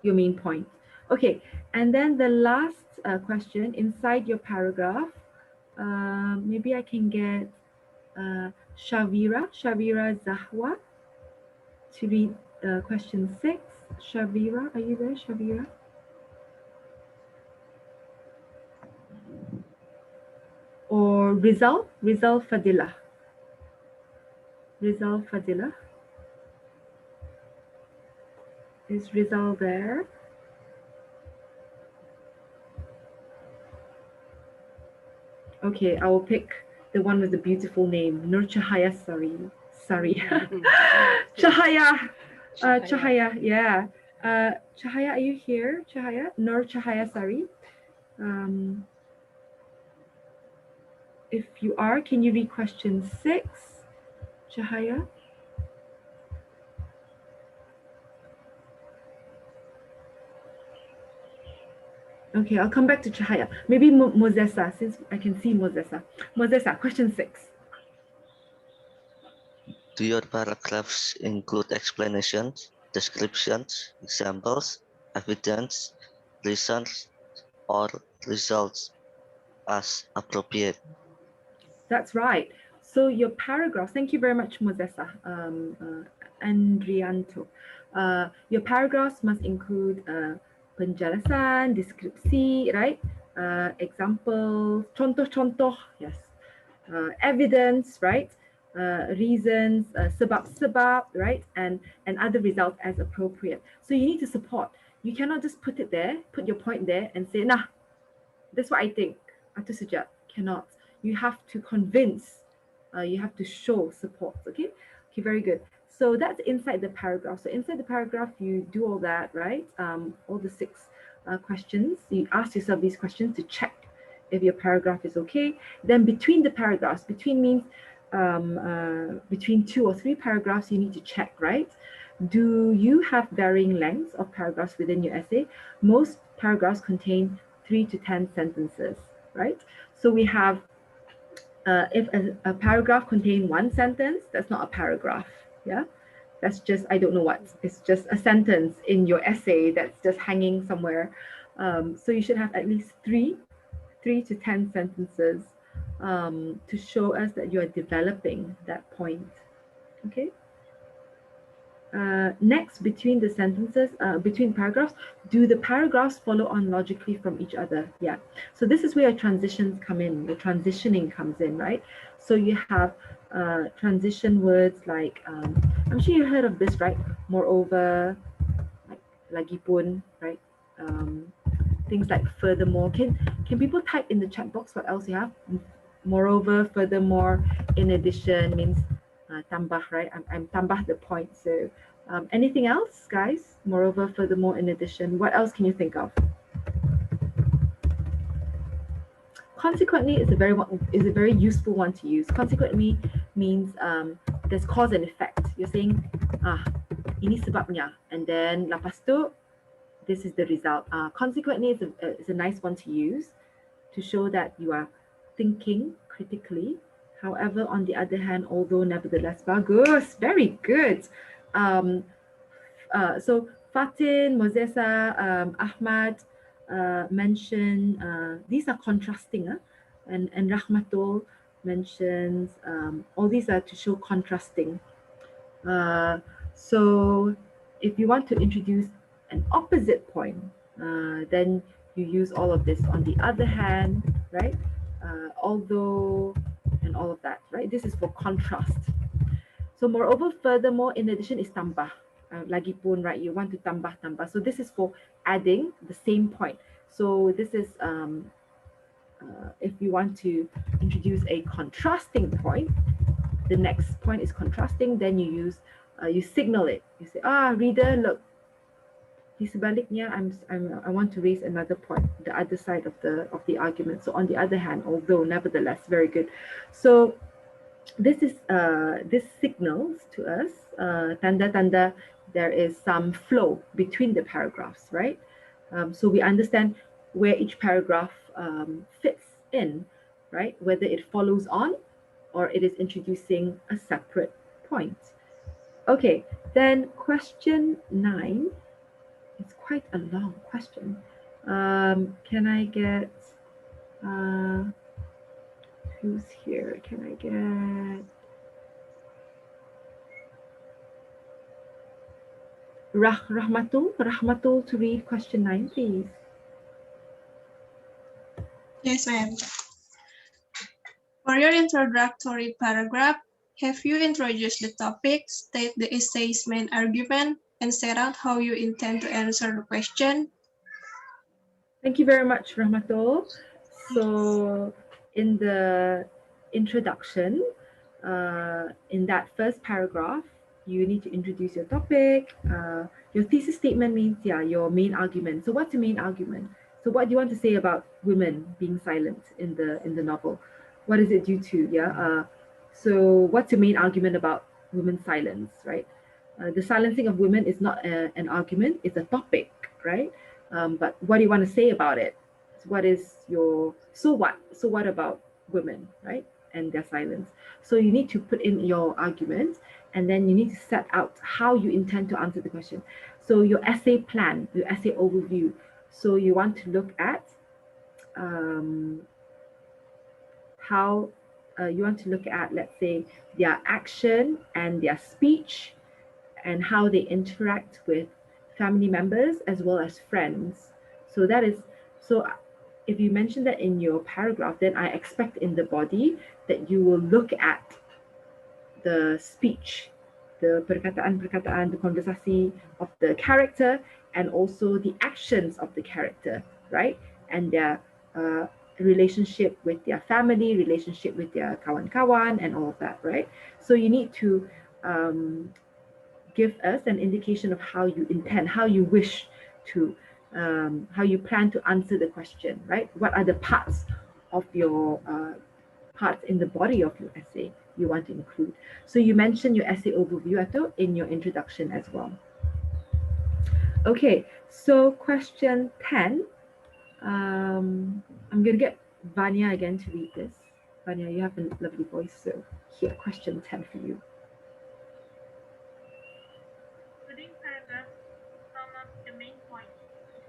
your main point. Okay, and then the last question inside your paragraph, maybe I can get Shavira Zahwa to read question 6. Shavira, are you there, Shavira? Or Rizal Fadilah. Rizal Fadilah. Is Rizal there? Okay, I will pick the one with the beautiful name, Nur Cahaya Sari. Cahaya. Cahaya, yeah. Cahaya, are you here? Cahaya? Nur Cahaya Sari. If you are, can you read question 6? Cahaya? Okay, I'll come back to Cahaya. Maybe Mozessa, since I can see Mozessa. Mozessa, question 6. Do your paragraphs include explanations, descriptions, examples, evidence, reasons, or results as appropriate? That's right. So your paragraphs, thank you very much, Mozessa, Andrianto. Your paragraphs must include penjelasan, deskripsi, right? Examples, contoh-contoh, yes. Evidence, right? Reasons, sebab-sebab, right? And other results as appropriate. So you need to support. You cannot just put it there, put your point there and say, nah, that's what I think. Atau sejak. Cannot. You have to convince. You have to show support. Okay. Okay. Very good. So that's inside the paragraph. So inside the paragraph, you do all that, right? All the 6 questions. You ask yourself these questions to check if your paragraph is okay. Then between the paragraphs, between means between 2 or 3 paragraphs, you need to check, right? Do you have varying lengths of paragraphs within your essay? Most paragraphs contain 3 to 10 sentences, right? So we have, if a paragraph contains 1 sentence, that's not a paragraph, yeah? That's just, I don't know what, it's just a sentence in your essay that's just hanging somewhere. So you should have at least 3 to 10 sentences to show us that you are developing that point, okay? Next, between the sentences, between paragraphs, do the paragraphs follow on logically from each other? Yeah. So this is where transitions come in, the transitioning comes in, right? So you have transition words like, I'm sure you heard of this, right? Moreover, like lagipun, right? Things like furthermore. Can people type in the chat box what else you have? Moreover, furthermore, in addition means tambah, right? I'm tambah the point. So anything else, guys? Moreover, furthermore, in addition. What else can you think of? Consequently is a very useful one to use. Consequently means there's cause and effect. You're saying, ini sebabnya, and then lepas tu, this is the result. Consequently, it's a nice one to use to show that you are thinking critically. However, on the other hand, although nevertheless, bagus, very good. So Fatin, Mozessa, Ahmad mentioned these are contrasting, and Rahmatul mentions all these are to show contrasting. So if you want to introduce an opposite point, then you use all of this. On the other hand, right? Although, and all of that, right? This is for contrast. So moreover, furthermore, in addition is tambah. Lagi pun, right? You want to tambah. So this is for adding the same point. So this is if you want to introduce a contrasting point, the next point is contrasting, then you use you signal it. You say, reader, look, di sebaliknya, I want to raise another point, the other side of the argument. So on the other hand, although, nevertheless, very good. So this is this signals to us tanda-tanda there is some flow between the paragraphs, right? So we understand where each paragraph fits in, right? Whether it follows on or it is introducing a separate point. Okay, then question 9. It's quite a long question. Can I get who's here? Can I get Rahmatul to read question 9, please? Yes, ma'am. For your introductory paragraph, have you introduced the topic, state the essay's main argument, and set out how you intend to answer the question? Thank you very much, Rahmatul. So in the introduction, in that first paragraph, you need to introduce your topic. Your thesis statement means, your main argument. So what's your main argument? So what do you want to say about women being silent in the novel? What is it due to? So what's your main argument about women's silence, right? The silencing of women is not an argument, it's a topic, right? But what do you want to say about it? What is your, so what about women, right? And their silence. So you need to put in your argument, and then you need to set out how you intend to answer the question. So your essay plan, your essay overview. So you want to look at how you want to look at, let's say, their action and their speech and how they interact with family members as well as friends. So that is, so if you mention that in your paragraph, then I expect in the body that you will look at the speech, the perkataan-perkataan, the conversasi of the character, and also the actions of the character, right? And their relationship with their family, relationship with their kawan-kawan, and all of that, right? So you need to give us an indication of how you intend, how you wish to, how you plan to answer the question, right? What are the parts of your parts in the body of your essay you want to include? So you mentioned your essay overview, Ato, in your introduction as well. Okay, so question 10. I'm going to get Vanya again to read this. Vanya, you have a lovely voice, so here, question 10 for you. Within paragraph, sum up the main point,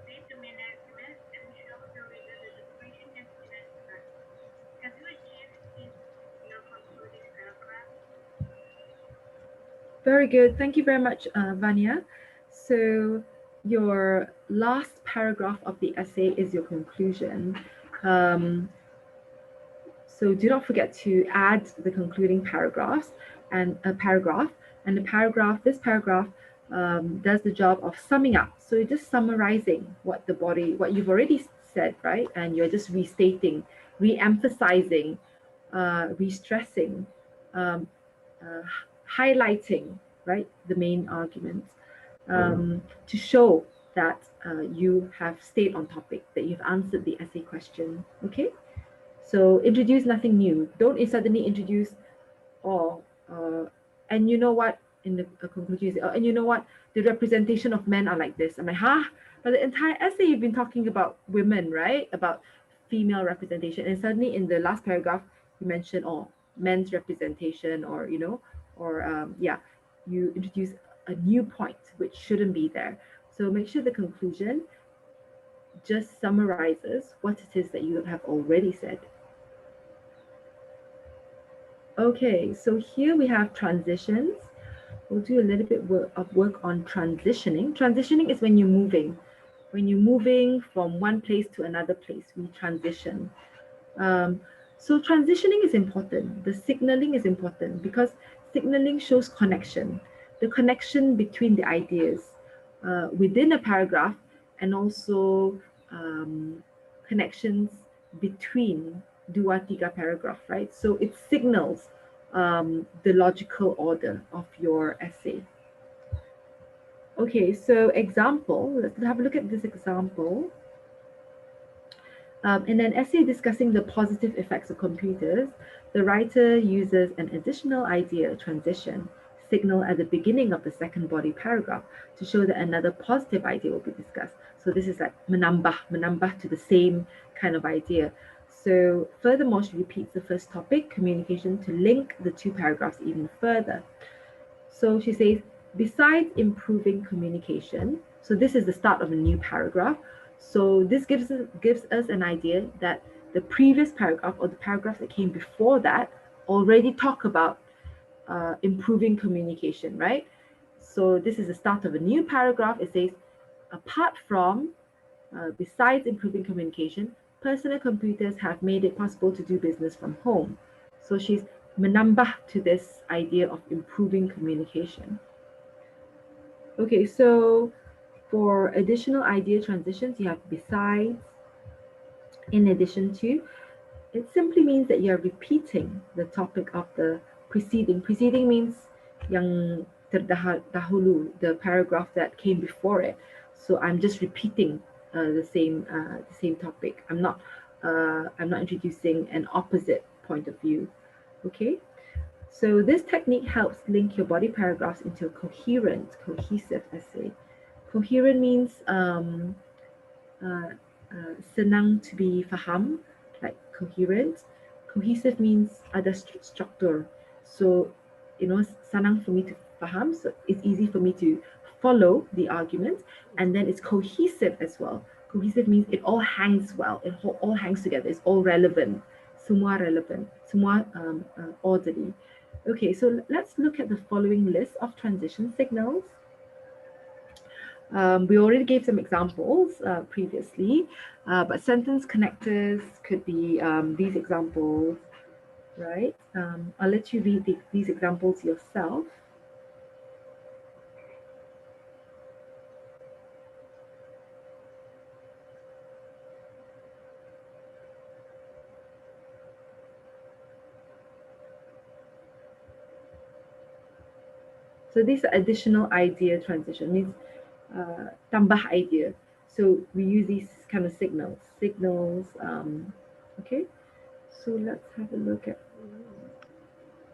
state the main argument, and show the reader that the question has been answered. Have you achieved in your concluding paragraph? Very good. Thank you very much, Vanya. So your last paragraph of the essay is your conclusion. So do not forget to add the concluding paragraphs and a paragraph. And the paragraph, this paragraph does the job of summing up. So you're just summarizing what the body, what you've already said, right? And you're just restating, re-emphasizing, re-stressing, highlighting, right, the main arguments to show that you have stayed on topic, that you've answered the essay question. Okay, so introduce nothing new. Don't suddenly introduce, and you know what, in the conclusion, you say, and you know what, the representation of men are like this. I'm like, huh? But the entire essay you've been talking about women, right? About female representation, and suddenly in the last paragraph you mention, men's representation, or you know, or you introduce a new point which shouldn't be there. So make sure the conclusion just summarizes what it is that you have already said. Okay, so here we have transitions. We'll do a little bit of work on transitioning. Transitioning is when you're moving. When you're moving from one place to another place, we transition. So transitioning is important. The signaling is important because signaling shows connection, the connection between the ideas within a paragraph, and also connections between dua tiga paragraph, right? So it signals the logical order of your essay. Okay, so example, let's have a look at this example. In an essay discussing the positive effects of computers, the writer uses an additional idea transition signal at the beginning of the second body paragraph to show that another positive idea will be discussed. So this is like menambah to the same kind of idea. So furthermore, she repeats the first topic, communication, to link the two paragraphs even further. So she says, besides improving communication, so this is the start of a new paragraph. So this gives us an idea that the previous paragraph or the paragraph that came before that already talk about improving communication, right? So this is the start of a new paragraph. It says, apart from, besides improving communication, personal computers have made it possible to do business from home. So she's menambah to this idea of improving communication. Okay, so for additional idea transitions, you have besides, in addition to. It simply means that you're repeating the topic of the preceding. Preceding means yang terdahulu, the paragraph that came before it. So I'm just repeating the same topic. I'm not introducing an opposite point of view. Okay. So this technique helps link your body paragraphs into a coherent, cohesive essay. Coherent means senang to be faham, like coherent. Cohesive means ada structure. So, senang for me to faham, so it's easy for me to follow the argument, and then it's cohesive as well. Cohesive means it all hangs well, it all hangs together, it's all relevant, semua relevant, semua orderly. Okay, so let's look at the following list of transition signals. We already gave some examples previously, but sentence connectors could be these examples, right? I'll let you read these examples yourself. So these are additional idea transition, means tambah idea. So we use these kind of signals. Okay. So let's have a look at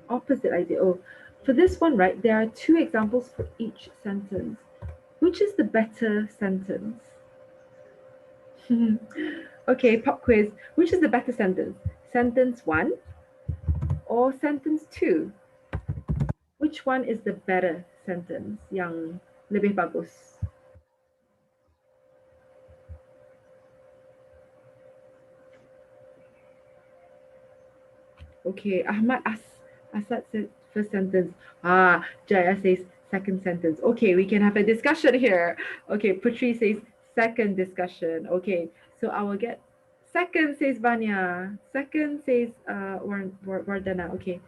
opposite idea. Oh, for this one, right, there are two examples for each sentence. Which is the better sentence? Okay, pop quiz. Which is the better sentence? Sentence 1 or sentence 2? Which one is the better sentence? Yang lebih bagus? Okay, Asad said first sentence. Jaya says second sentence. Okay, we can have a discussion here. Okay, Putri says second discussion. Okay, so I will get second says Vanya. Second says Wardana. Okay.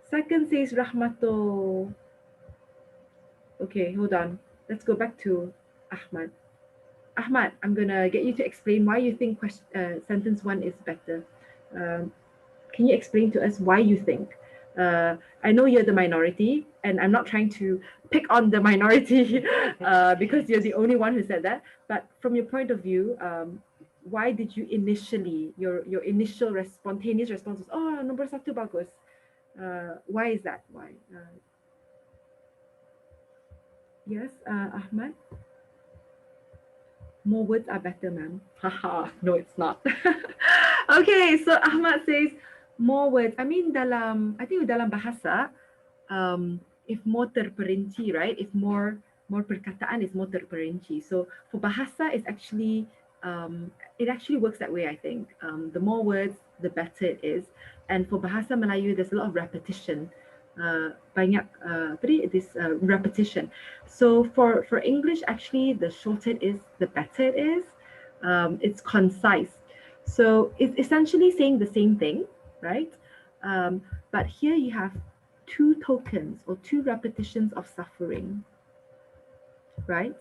Second says Rahmato. Okay, hold on. Let's go back to Ahmad. Ahmad, I'm gonna get you to explain why you think sentence 1 is better. Can you explain to us why you think? I know you're the minority, and I'm not trying to pick on the minority because you're the only one who said that. But from your point of view, why did you initially, your initial spontaneous response was, oh, nomor satu bagus. Why is that? Why? Yes, Ahmad? More words are better, ma'am. Haha, no, it's not. Okay, so Ahmad says, more words. I mean, I think dalam bahasa, if more terperinci, right? If more perkataan is more terperinci. So for bahasa, it's actually, it actually works that way, I think. The more words, the better it is. And for bahasa Melayu, there's a lot of repetition. banyak this repetition. So for English, actually, the shorter it is, the better it is. It's concise. So it's essentially saying the same thing, right? But here you have two tokens or two repetitions of suffering, right?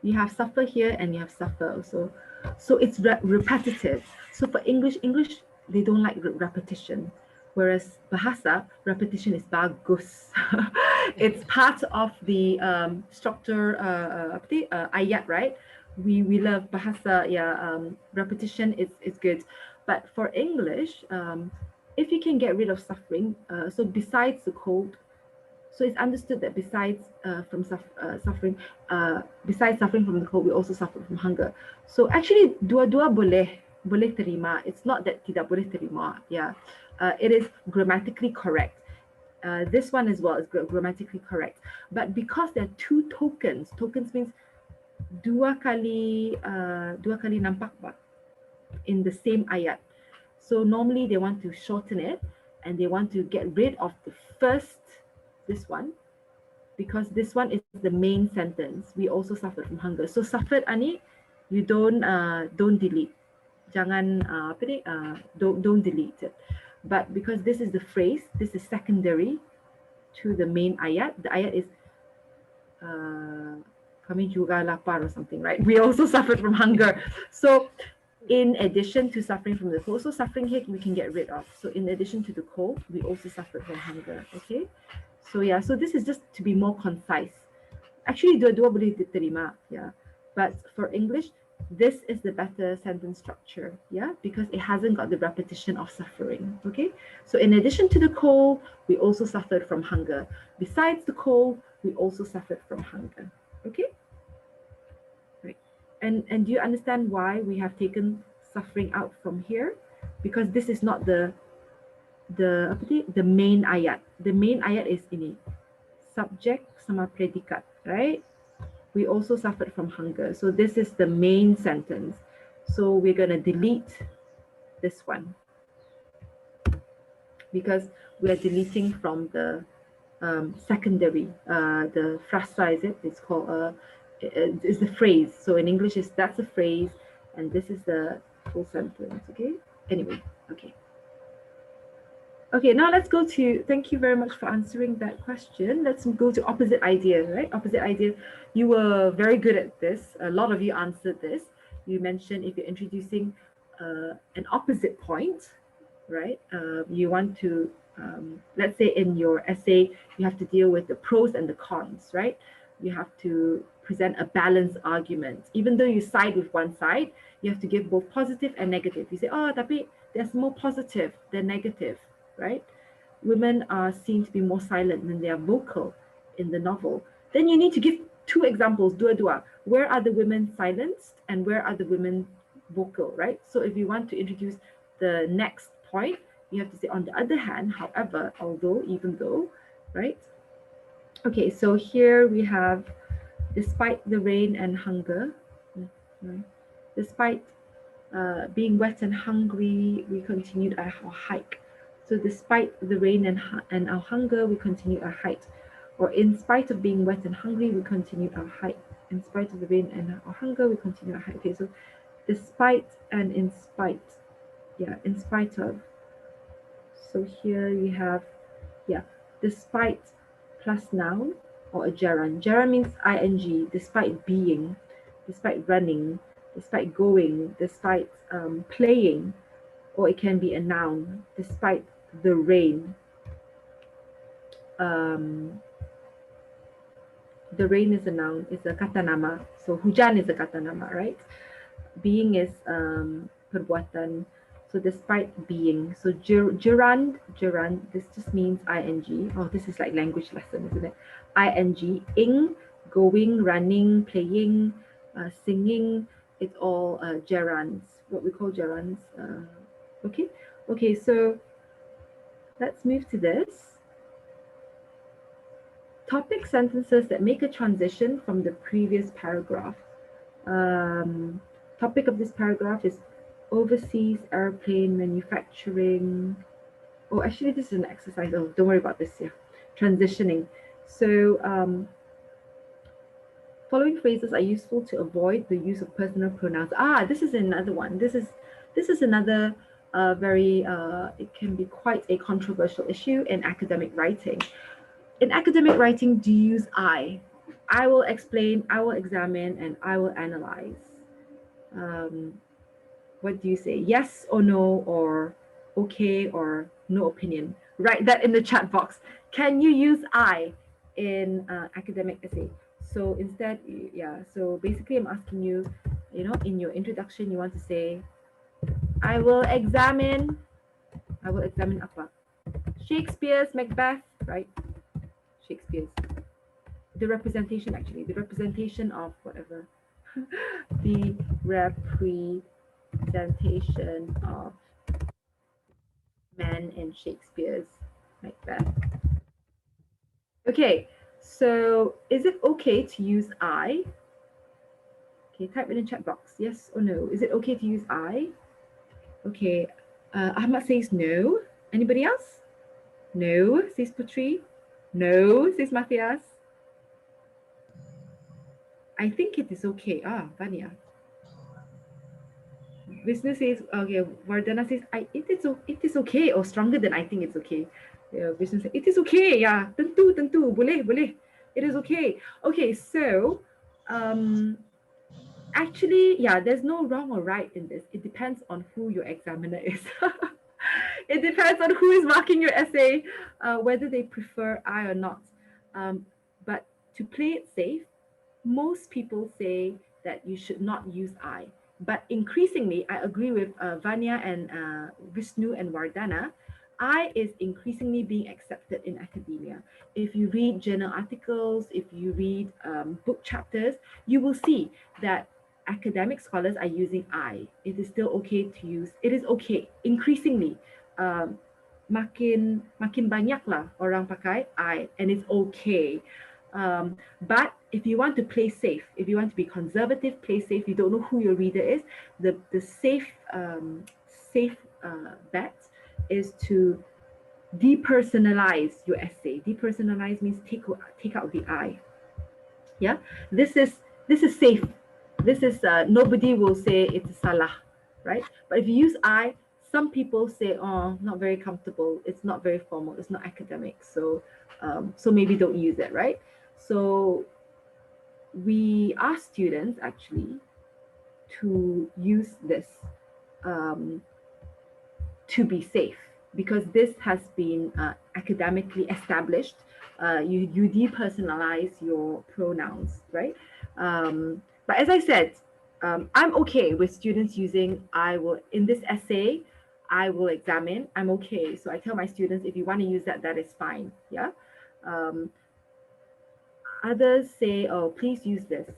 You have suffer here and you have suffer also. So it's repetitive. So for English, they don't like repetition. Whereas bahasa, repetition is bagus. It's part of the structure ayat, right? We love bahasa, yeah, repetition is good. But for English, if you can get rid of suffering, so besides the cold, so it's understood that besides suffering, besides suffering from the cold, we also suffer from hunger. So actually, dua-dua boleh terima. It's not that tidak boleh terima. Yeah, it is grammatically correct. This one as well is grammatically correct. But because there are two tokens, tokens means dua kali nampak in the same ayat. So normally they want to shorten it and they want to get rid of the first, this one, because this one is the main sentence. We also suffered from hunger. So suffered ani, you don't delete. Jangan don't delete it. But because this is the phrase, this is secondary to the main ayat. The ayat is kami juga lapar or something, right? We also suffered from hunger. So in addition to suffering from the cold, so suffering here we can get rid of. So in addition to the cold, we also suffered from hunger. Okay. So yeah, so this is just to be more concise. Actually, dua-dua boleh diterima, yeah. But for English, this is the better sentence structure, yeah, because it hasn't got the repetition of suffering. Okay. So in addition to the cold, we also suffered from hunger. Besides the cold, we also suffered from hunger. Okay. Right. And do you understand why we have taken suffering out from here? Because this is not the main ayat. The main ayat is ini, subject sama predikat, right? We also suffered from hunger. So this is the main sentence. So we're going to delete this one because we are deleting from the secondary, the frasa, is it? It's called, is the phrase. So in English, that's a phrase, and this is the full sentence, okay? Anyway, okay. Okay, now let's go to, thank you very much for answering that question. Let's go to opposite idea, right? Opposite idea. You were very good at this. A lot of you answered this. You mentioned if you're introducing an opposite point, right? You want to, let's say in your essay, you have to deal with the pros and the cons, right? You have to present a balanced argument. Even though you side with one side, you have to give both positive and negative. You say, oh, tapi there's more positive than negative, right? Women are seen to be more silent than they are vocal in the novel. Then you need to give two examples, dua-dua. Where are the women silenced and where are the women vocal, right? So if you want to introduce the next point, you have to say, on the other hand, however, although, even though, right? Okay, so here we have, despite the rain and hunger, despite being wet and hungry, we continued our hike. So despite the rain and our hunger, we continued our hike. Or in spite of being wet and hungry, we continued our hike. In spite of the rain and our hunger, we continued our hike. Okay, so despite and in spite. Yeah, in spite of. So here we have, yeah, despite plus noun or a gerund. Gerund means ing, despite being, despite running, despite going, despite playing, or it can be a noun, despite the rain. The rain is a noun, it's a kata nama. So hujan is a kata nama, right? Being is perbuatan. So despite being, so gerund, this just means ing. Oh, this is like language lesson, isn't it? Ing, going, running, playing, singing, it's all gerunds, what we call gerunds. Okay, so let's move to this. Topic sentences that make a transition from the previous paragraph. Topic of this paragraph is overseas airplane manufacturing. Oh, actually, this is an exercise. Oh, don't worry about this. Yeah, transitioning. So following phrases are useful to avoid the use of personal pronouns. Ah, this is another one. This is another very it can be quite a controversial issue in academic writing. In academic writing, do you use I? I will explain, I will examine, and I will analyze. What do you say? Yes or no, or okay or no opinion? Write that in the chat box. Can you use I in academic essay? So instead, yeah, so basically I'm asking you, in your introduction, you want to say, I will examine apa? Shakespeare's Macbeth, right? Shakespeare's. The representation, actually, the representation of whatever. The representation of men in Shakespeare's Macbeth. Okay, so is it okay to use I? Okay, type in the chat box, yes or no. Is it okay to use I? Okay, Ahmad says no. Anybody else? No, says Putri. No, says Matthias. I think it is okay. Ah, Vanya. Vishnu says, okay, Vardhana says, it is okay, or stronger than I think it's okay. Yeah, Vishnu says, it is okay. Yeah, tentu, boleh. It is okay. Okay, so actually, yeah, there's no wrong or right in this. It depends on who your examiner is. It depends on who is marking your essay, whether they prefer I or not. But to play it safe, most people say that you should not use I. But increasingly, I agree with Vanya and Vishnu and Vardhana. I is increasingly being accepted in academia. If you read journal articles, if you read book chapters, you will see that academic scholars are using I. It is still okay to use. It is okay. Increasingly, makin banyak lah orang pakai I, and it's okay. But if you want to play safe, if you want to be conservative, play safe, you don't know who your reader is, the safe bet is to depersonalize your essay. Depersonalize means take out the I. Yeah, this is safe. This is nobody will say it's salah, right? But if you use I, some people say, oh, not very comfortable. It's not very formal. It's not academic. So so maybe don't use it, right? So we ask students actually to use this to be safe, because this has been academically established. You depersonalize your pronouns, right? But as I said, I'm okay with students using I will, in this essay, I will examine, I'm okay. So I tell my students, if you want to use that, that is fine, yeah? Others say, oh, please use this,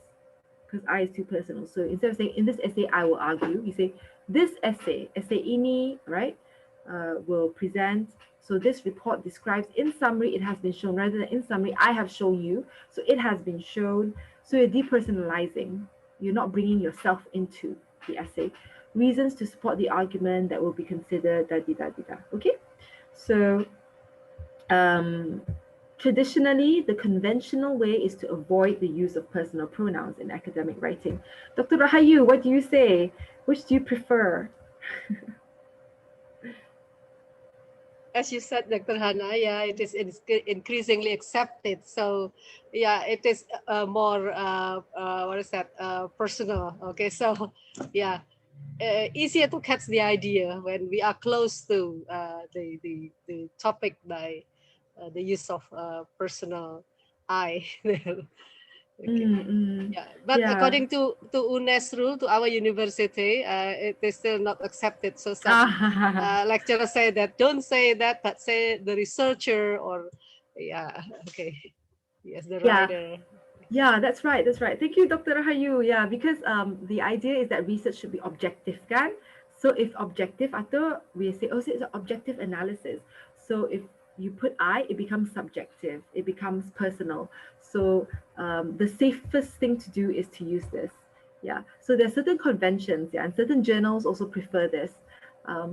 because I is too personal. So instead of saying, in this essay, I will argue, you say, this essay ini, right, will present, so this report describes, in summary, it has been shown, rather than in summary, I have shown you, so it has been shown. So you're depersonalizing, you're not bringing yourself into the essay. Reasons to support the argument that will be considered, okay? So, traditionally, the conventional way is to avoid the use of personal pronouns in academic writing. Dr. Rahayu, what do you say? Which do you prefer? As you said, Dr. Hannnah, yeah, it is increasingly accepted. So, yeah, it is more, what is that, personal. Okay, so, yeah, easier to catch the idea when we are close to the topic by the use of personal I. Okay. Yeah, but Yeah. according to UNES rule, to our university, it is still not accepted. So some lecturers say that don't say that, but say the researcher, or yeah, okay, yes, the writer. Yeah, that's right. That's right. Thank you, Dr. Rahayu. Yeah, because the idea is that research should be objective, kan? So if objective, atau we say, oh, so it's an objective analysis. So if you put I, it becomes subjective. It becomes personal. So the safest thing to do is to use this. Yeah. So there's certain conventions, yeah, and certain journals also prefer this.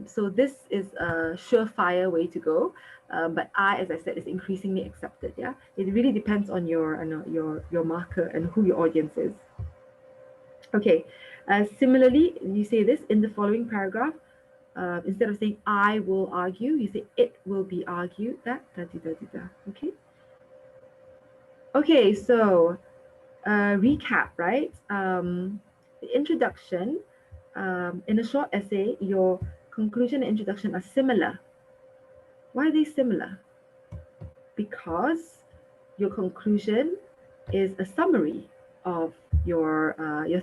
So this is a surefire way to go. But as I said, is increasingly accepted. Yeah, it really depends on your marker and who your audience is. Okay. Similarly, you say this in the following paragraph. Instead of saying I will argue, you say it will be argued. Okay. Okay. So recap, right? The introduction. In a short essay, your conclusion and introduction are similar. Why are they similar? Because your conclusion is a summary of your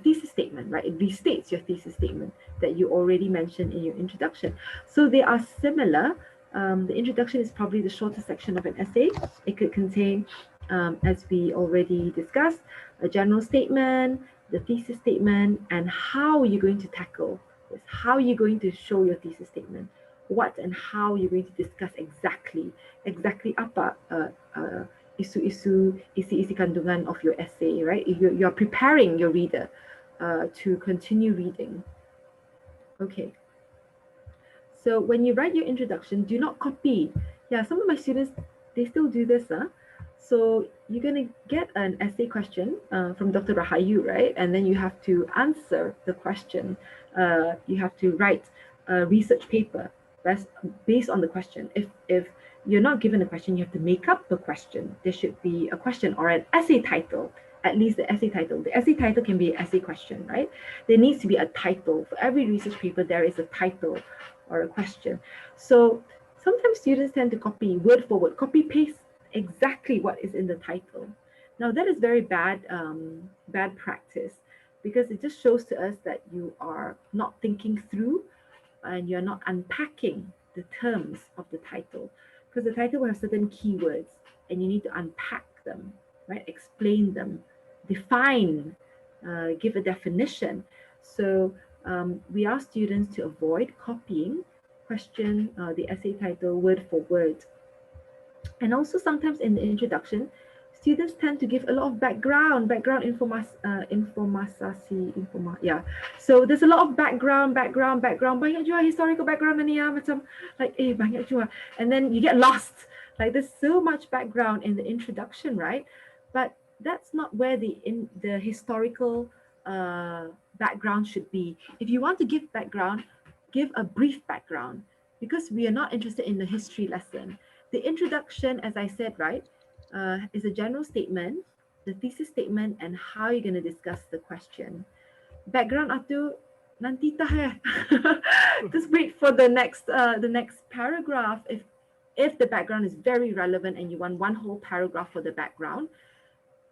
thesis statement, right? It restates your thesis statement that you already mentioned in your introduction. So they are similar. The introduction is probably the shorter section of an essay. It could contain, as we already discussed, a general statement, the thesis statement, and how you're going to tackle this, how you're going to show your thesis statement, what and how you're going to discuss exactly apa isu-isu, isi-isi kandungan of your essay, right? You're preparing your reader to continue reading. Okay. So when you write your introduction, do not copy. Yeah, some of my students, they still do this. So you're going to get an essay question from Dr. Rahayu, right? And then you have to answer the question. You have to write a research paper based on the question. If you're not given a question, you have to make up a question. There should be a question or an essay title, at least the essay title. The essay title can be an essay question, right? There needs to be a title. For every research paper, there is a title or a question. So sometimes students tend to copy word for word, copy paste exactly what is in the title. Now that is very bad practice, because it just shows to us that you are not thinking through and you're not unpacking the terms of the title, because the title will have certain keywords and you need to unpack them, right? Explain them, define, give a definition. So we ask students to avoid copying the essay title word for word. And also sometimes in the introduction, students tend to give a lot of background yeah. So there's a lot of background, banyak jua historical background ni macam like banyak jua. And then you get lost. Like there's so much background in the introduction, right? But that's not where the historical background should be. If you want to give background, give a brief background, because we are not interested in the history lesson. The introduction, as I said, right, is a general statement, the thesis statement, and how you're going to discuss the question. Background atu nanti tah ya. Just wait for the next paragraph. If the background is very relevant and you want one whole paragraph for the background,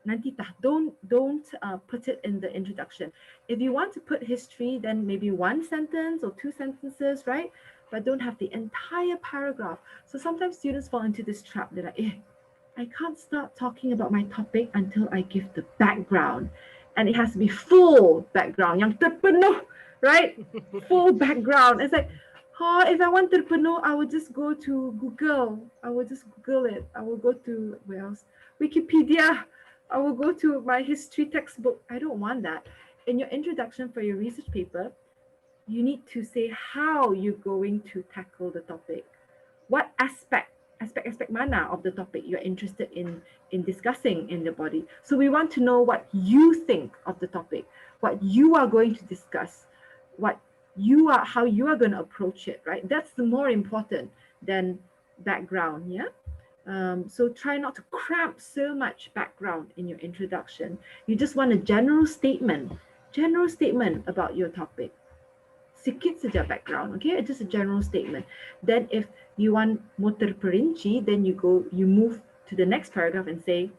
nanti tah. Don't put it in the introduction. If you want to put history, then maybe one sentence or two sentences, right? But don't have the entire paragraph. So sometimes students fall into this trap. They're like, I can't start talking about my topic until I give the background. And it has to be full background. Yang terpenuh, right? Full background. It's like, if I want terpenuh, I would just go to Google. I will just Google it. I will go to, where else? Wikipedia. I will go to my history textbook. I don't want that. In your introduction for your research paper, you need to say how you're going to tackle the topic. What aspect mana of the topic you're interested in discussing in the body. So we want to know what you think of the topic, what you are going to discuss, how you are going to approach it, right? That's the more important than background, yeah? So try not to cramp so much background in your introduction. You just want a general statement about your topic. Sikit saja background, okay? Just a general statement. Then if you want more terperinci, then you move to the next paragraph and say,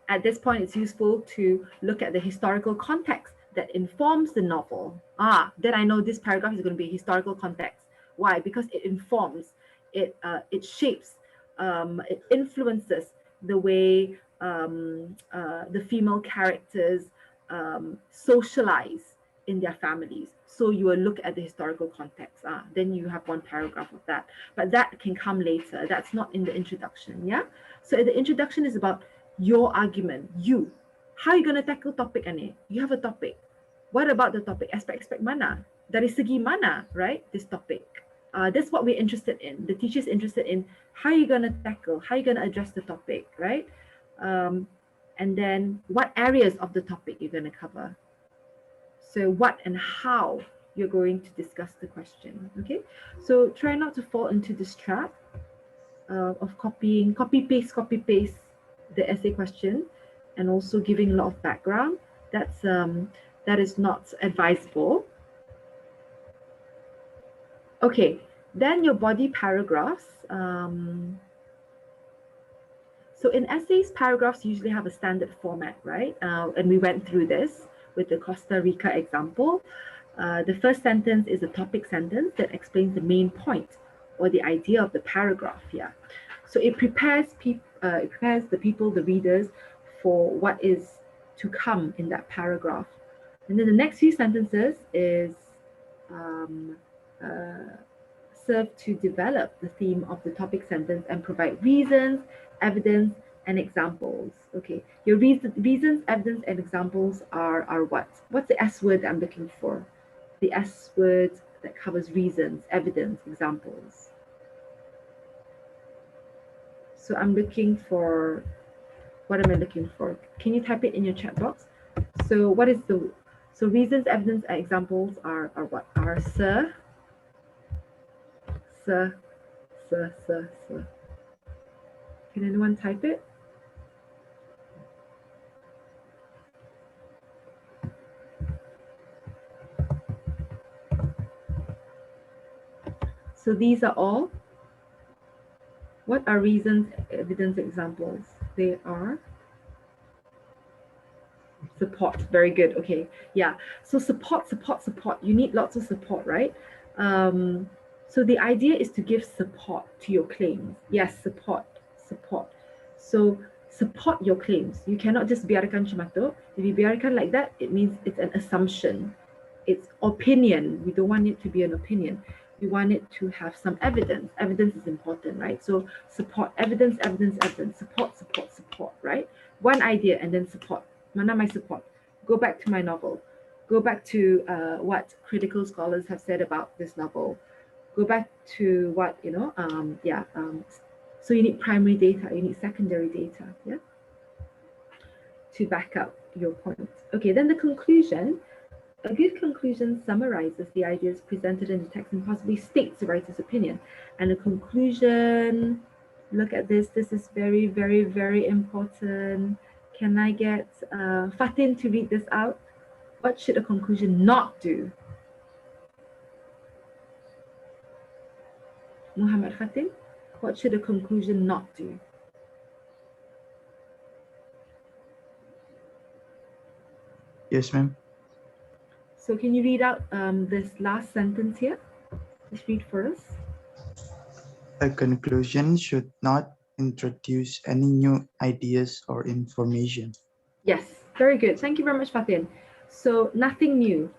at this point, it's useful to look at the historical context that informs the novel. Then I know this paragraph is going to be historical context. Why? Because it informs, it shapes, it influences the way the female characters socialize in their families. So you will look at the historical context. Then you have one paragraph of that. But that can come later. That's not in the introduction, yeah? So the introduction is about your argument, how are you going to tackle topic ani? You have a topic. What about the topic? Aspect mana? dari segi mana, right? This topic. That's what we're interested in. The teacher's interested in how you're going to tackle, how you're going to address the topic, right? And then what areas of the topic you're going to cover. So what and how you're going to discuss the question, okay? So try not to fall into this trap of copy paste the essay question, and also giving a lot of background. That is not advisable. Okay, then your body paragraphs. So in essays, paragraphs usually have a standard format, right? And we went through this with the Costa Rica example. The first sentence is a topic sentence that explains the main point or the idea of the paragraph. Yeah, so it prepares the people, the readers, for what is to come in that paragraph. And then the next few sentences is serve to develop the theme of the topic sentence and provide reasons, evidence, and examples. Okay, your reasons, evidence, and examples are what? What's the S word that I'm looking for? The S word that covers reasons, evidence, examples. So I'm looking for, what am I looking for? Can you type it in your chat box? So what is so reasons, evidence, and examples are what? Are sir. Can anyone type it? So these are all. What are reasons, evidence, examples? They are support. Very good. Okay. Yeah. So support. You need lots of support, right? So the idea is to give support to your claims. Yes, support. So support your claims. You cannot just biarkan macam tu. If you biarkan like that, it means it's an assumption. It's opinion. We don't want it to be an opinion. We want it to have some evidence. Evidence is important, right? So support, evidence, support, right? One idea and then support. Mana my support? Go back to my novel. Go back to what critical scholars have said about this novel. Go back to what, so you need primary data, you need secondary data, yeah, to back up your point. Okay, then the conclusion. A good conclusion summarizes the ideas presented in the text and possibly states the writer's opinion. And a conclusion, look at this. This is very, very, very important. Can I get Fatin to read this out? What should a conclusion not do? Muhammad Fatin, what should a conclusion not do? Yes, ma'am. So can you read out this last sentence here? Just read for us. A conclusion should not introduce any new ideas or information. Yes, very good. Thank you very much, Fatin. So nothing new.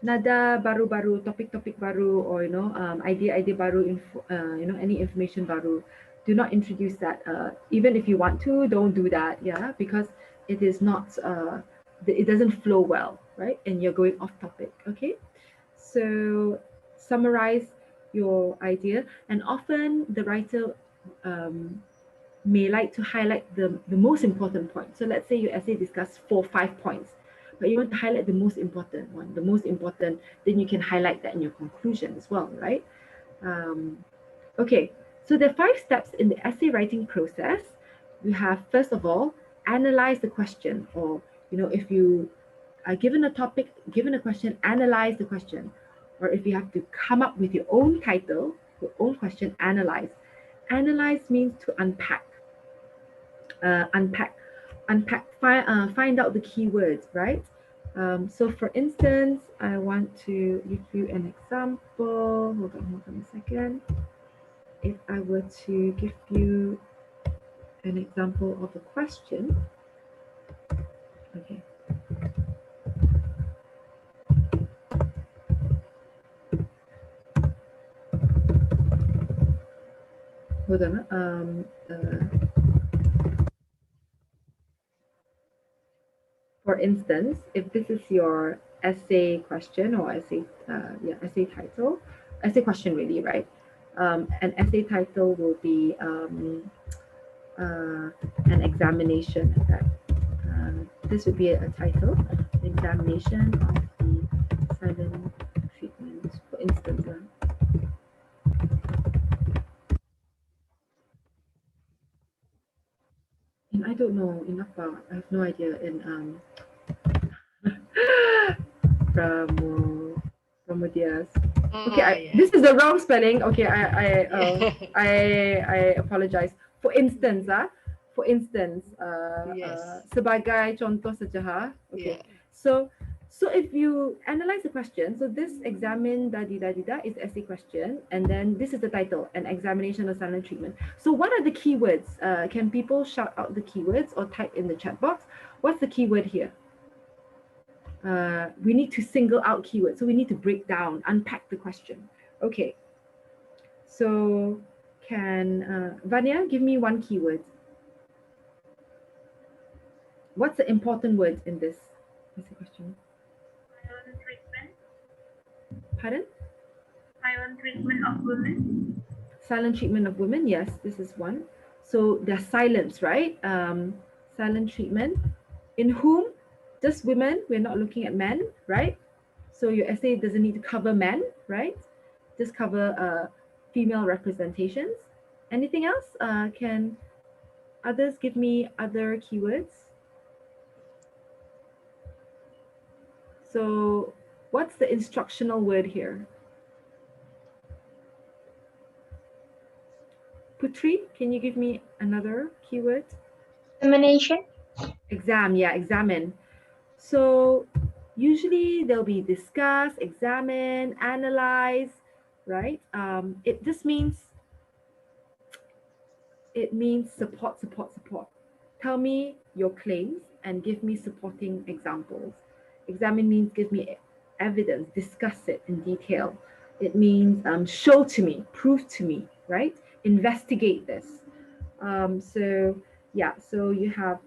Nada baru-baru, topik-topik baru, or idea baru, any information baru. Do not introduce that. Even if you want to, don't do that. Yeah, because it is not. It doesn't flow well, right? And you're going off topic. Okay, so summarize your idea, and often the writer may like to highlight the most important point. So let's say your essay discusses 4 or 5 points, but you want to highlight the most important one, then you can highlight that in your conclusion as well, right? Okay, so there are 5 steps in the essay writing process. We have, first of all, analyze the question, or if you are given a topic, given a question, analyze the question. Or if you have to come up with your own title, your own question, analyze. Analyze means to unpack. Find out the keywords, right? So for instance, I want to give you an example. Hold on a second. If I were to give you an example of a question. Okay. Hold on. For instance, if this is your essay question or essay essay title, essay question really, right? An essay title will be an examination. In fact, this would be a title, an examination of the silent treatment, for instance. And I don't know enough about, I have no idea in Pramodias. Okay, this is the wrong spelling. Okay, I apologize. For instance, sebagai contoh saja. Okay, so if you analyze the question, so this examine is essay question, and then this is the title, an examination of silent treatment. So what are the keywords? Can people shout out the keywords or type in the chat box? What's the keyword here? We need to single out keywords. So we need to break down, unpack the question. Okay. So can Vanya give me one keyword? What's the important word in this? What's the question? Silent treatment. Pardon? Silent treatment of women. Silent treatment of women. Yes, this is one. So there's silence, right? Silent treatment. In whom? Just women. We're not looking at men, right? So your essay doesn't need to cover men, right? Just cover female representations. Anything else? Can others give me other keywords? So what's the instructional word here? Putri, can you give me another keyword? Examination. Exam, yeah, examine. So usually they'll be discuss, examine, analyze, right? It means support. Tell me your claims and give me supporting examples. Examine means give me evidence, discuss it in detail. It means show to me, prove to me, right? Investigate this. So you have,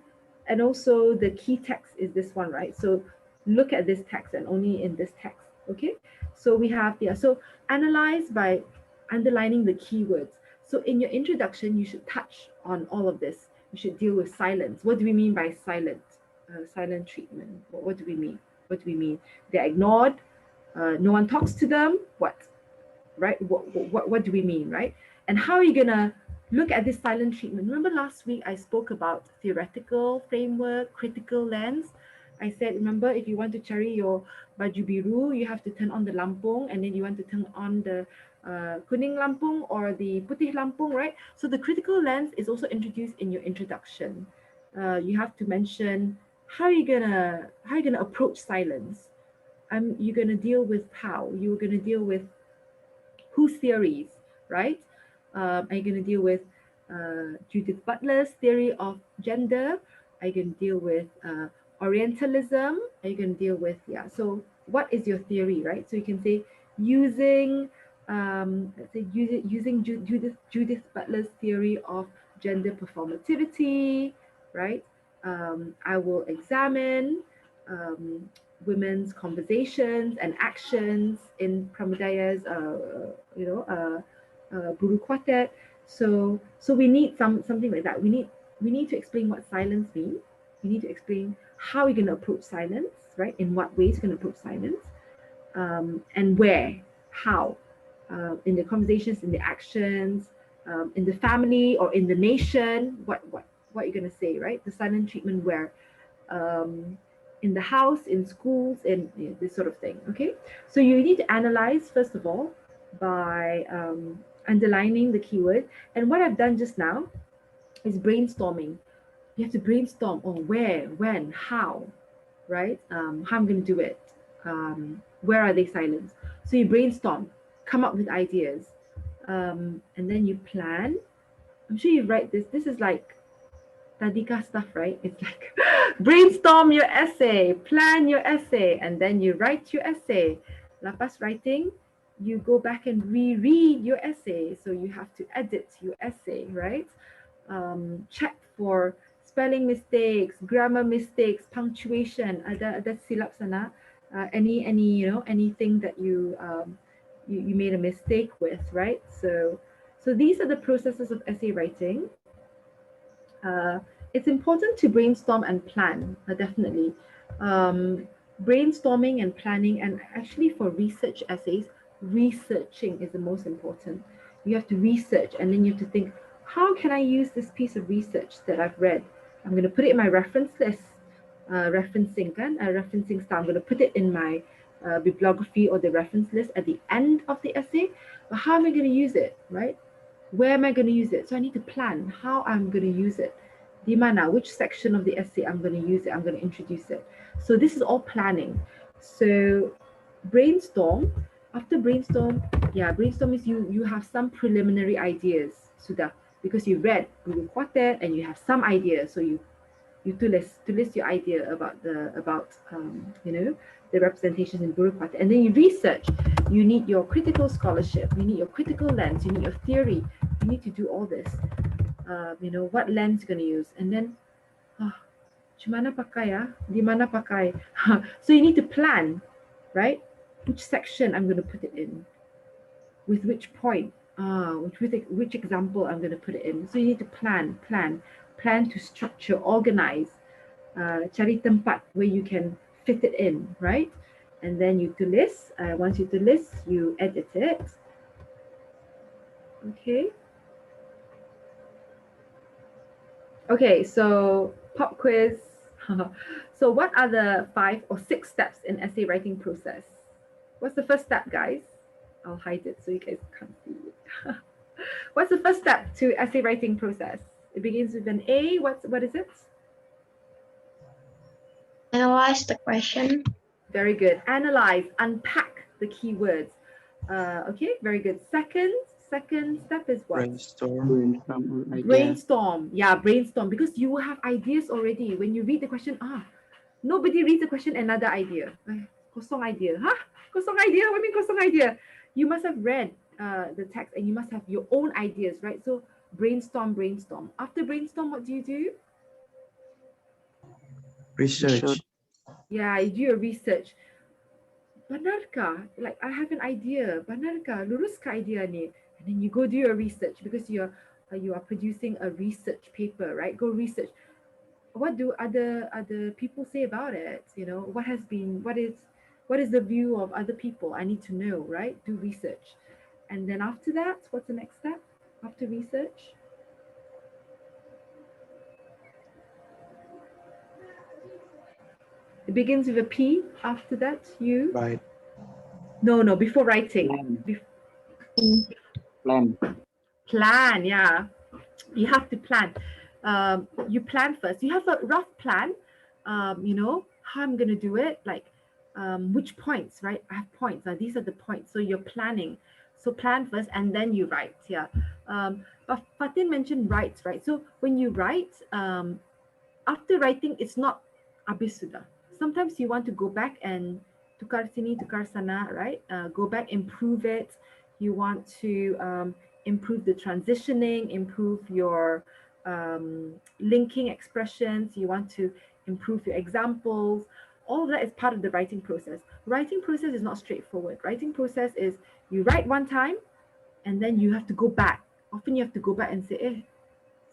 and also the key text is this one, right? So look at this text and only in this text, okay? So we have, so analyze by underlining the keywords. So in your introduction, you should touch on all of this. You should deal with silence. What do we mean by silent? Silent treatment. What do we mean? What do we mean? They're ignored. No one talks to them. What? Right? What do we mean, right? And how are you gonna look at this silent treatment? Remember last week I spoke about theoretical framework, critical lens. I said, remember, if you want to cari your baju biru, you have to turn on the lampung, and then you want to turn on the kuning lampung or the putih lampung, right? So the critical lens is also introduced in your introduction. You have to mention how are you gonna approach silence. You're gonna deal with how you're gonna deal with whose theories, right? Are you going to deal with Judith Butler's theory of gender? Are you going to deal with Orientalism? Are you going to deal with, so what is your theory, right? So you can say using, let's say using Judith Butler's theory of gender performativity, right? I will examine women's conversations and actions in Pramudaya's, Buru Quartet. So we need something like that. We need to explain what silence means. We need to explain how we're going to approach silence, right? In what ways we're going to approach silence, and where, how, in the conversations, in the actions, in the family or in the nation. What you're going to say, right? The silent treatment where. In the house, in schools, in this sort of thing, okay? So you need to analyze, first of all, by underlining the keyword. And what I've done just now is brainstorming. You have to brainstorm on where, when, how, right? How I'm going to do it. Where are they silenced? So you brainstorm, come up with ideas, and then you plan. I'm sure you write this. This is like Tadika stuff, right? It's like brainstorm your essay, plan your essay, and then you write your essay. Lapas writing, you go back and reread your essay. So you have to edit your essay, right? Check for spelling mistakes, grammar mistakes, punctuation. Ada silap sana. anything that you made a mistake with, right? So these are the processes of essay writing. It's important to brainstorm and plan, definitely. Brainstorming and planning, and actually for research essays, researching is the most important. You have to research, and then you have to think, how can I use this piece of research that I've read? I'm going to put it in my reference list, referencing style. I'm going to put it in my bibliography or the reference list at the end of the essay. But how am I going to use it, right? Where am I going to use it? So I need to plan how I'm going to use it. Di mana, which section of the essay I'm going to use it, I'm going to introduce it. So this is all planning. So brainstorm. After brainstorm, brainstorm is you have some preliminary ideas, sudah, because you read Google Quartet and you have some ideas. So you tulis your idea about the representations in Guru Quartet, and then you research. You need your critical scholarship, you need your critical lens, you need your theory, you need to do all this. What lens you're going to use, and then Mana pakai ya? Di mana pakai? So you need to plan, right? Which section I'm going to put it in, with which point, which example I'm going to put it in. So you need to plan to structure, organize, cari tempat where you can fit it in, right? And then you tulis. Once you tulis, you edit it. Okay, so pop quiz. So what are the 5 or 6 steps in essay writing process? What's the first step, guys? I'll hide it so you guys can't see it. What's the first step to essay writing process? It begins with an A. What is it? Analyze the question. Very good. Analyze, unpack the keywords. Okay, very good. Second step is what? Brainstorm. Yeah, brainstorm, because you will have ideas already. When you read the question, nobody reads the question, another idea. Kosong idea. Kosong idea? What do you mean kosong idea? You must have read the text and you must have your own ideas, right? So brainstorm. After brainstorm, what do you do? Research. Yeah, you do your research. Benarkah? Like, I have an idea. Benarkah? Luruskah idea ni? And then you go do your research, because you are producing a research paper, right? Go research. What do other people say about it? What is the view of other people? I need to know, right? Do research. And then after that, what's the next step after research? It begins with a P. After that, you? Right. No, before writing. Plan, yeah. You have to plan. You plan first. You have a rough plan, how I'm going to do it, like which points, right? I have points. These are the points. So you're planning. So plan first and then you write, yeah. But Fatin mentioned writes, right? So when you write, after writing, it's not habis sudah. Sometimes you want to go back and tukar sini, tukar sana, right? Go back, improve it. You want to improve the transitioning, improve your linking expressions. You want to improve your examples. All of that is part of the writing process. Writing process is not straightforward. Writing process is you write one time and then you have to go back. Often you have to go back and say,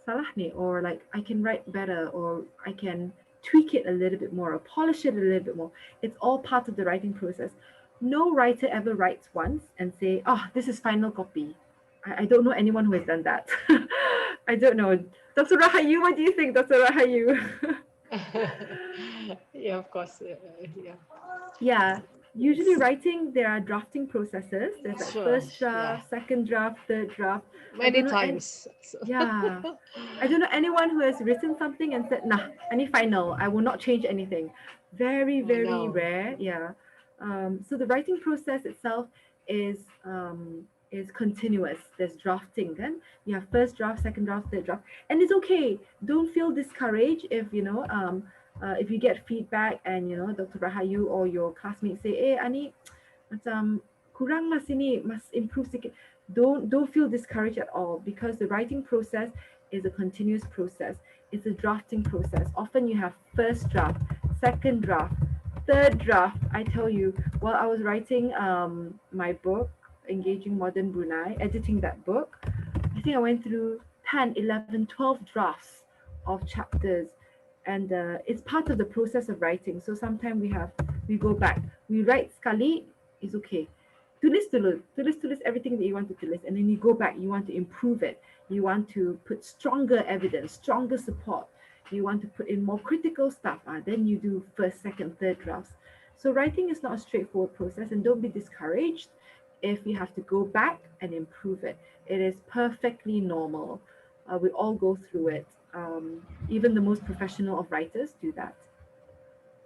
salah ni, or like I can write better, or I can tweak it a little bit more, or polish it a little bit more. It's all part of the writing process. No writer ever writes once and say, this is final copy. I don't know anyone who has done that. I don't know. Dr. Rahayu, what do you think, Dr. Rahayu? Yeah, of course. Yeah. Usually writing, there are drafting processes. There's like first draft, second draft, third draft. Many times. Yeah. I don't know anyone who has written something and said, nah, I need final. I will not change anything. Very, very rare. Yeah. So the writing process itself is continuous. There's drafting, then you have first draft, second draft, third draft, and it's okay. Don't feel discouraged if you get feedback and Dr. Rahayu or your classmates say, Ani, macam kurang lah sini, must improve sikit. Don't feel discouraged at all, because the writing process is a continuous process. It's a drafting process. Often you have first draft, second draft, third draft, I tell you, while I was writing my book, Engaging Modern Brunei, editing that book, I think I went through 10, 11, 12 drafts of chapters. And it's part of the process of writing. So sometimes we go back, we write sekali, it's okay. Tulis everything that you want to tulis, and then you go back, you want to improve it. You want to put stronger evidence, stronger support. You want to put in more critical stuff. Then you do first, second, third drafts. So writing is not a straightforward process, and don't be discouraged if you have to go back and improve it. It is perfectly normal. We all go through it. Even the most professional of writers do that.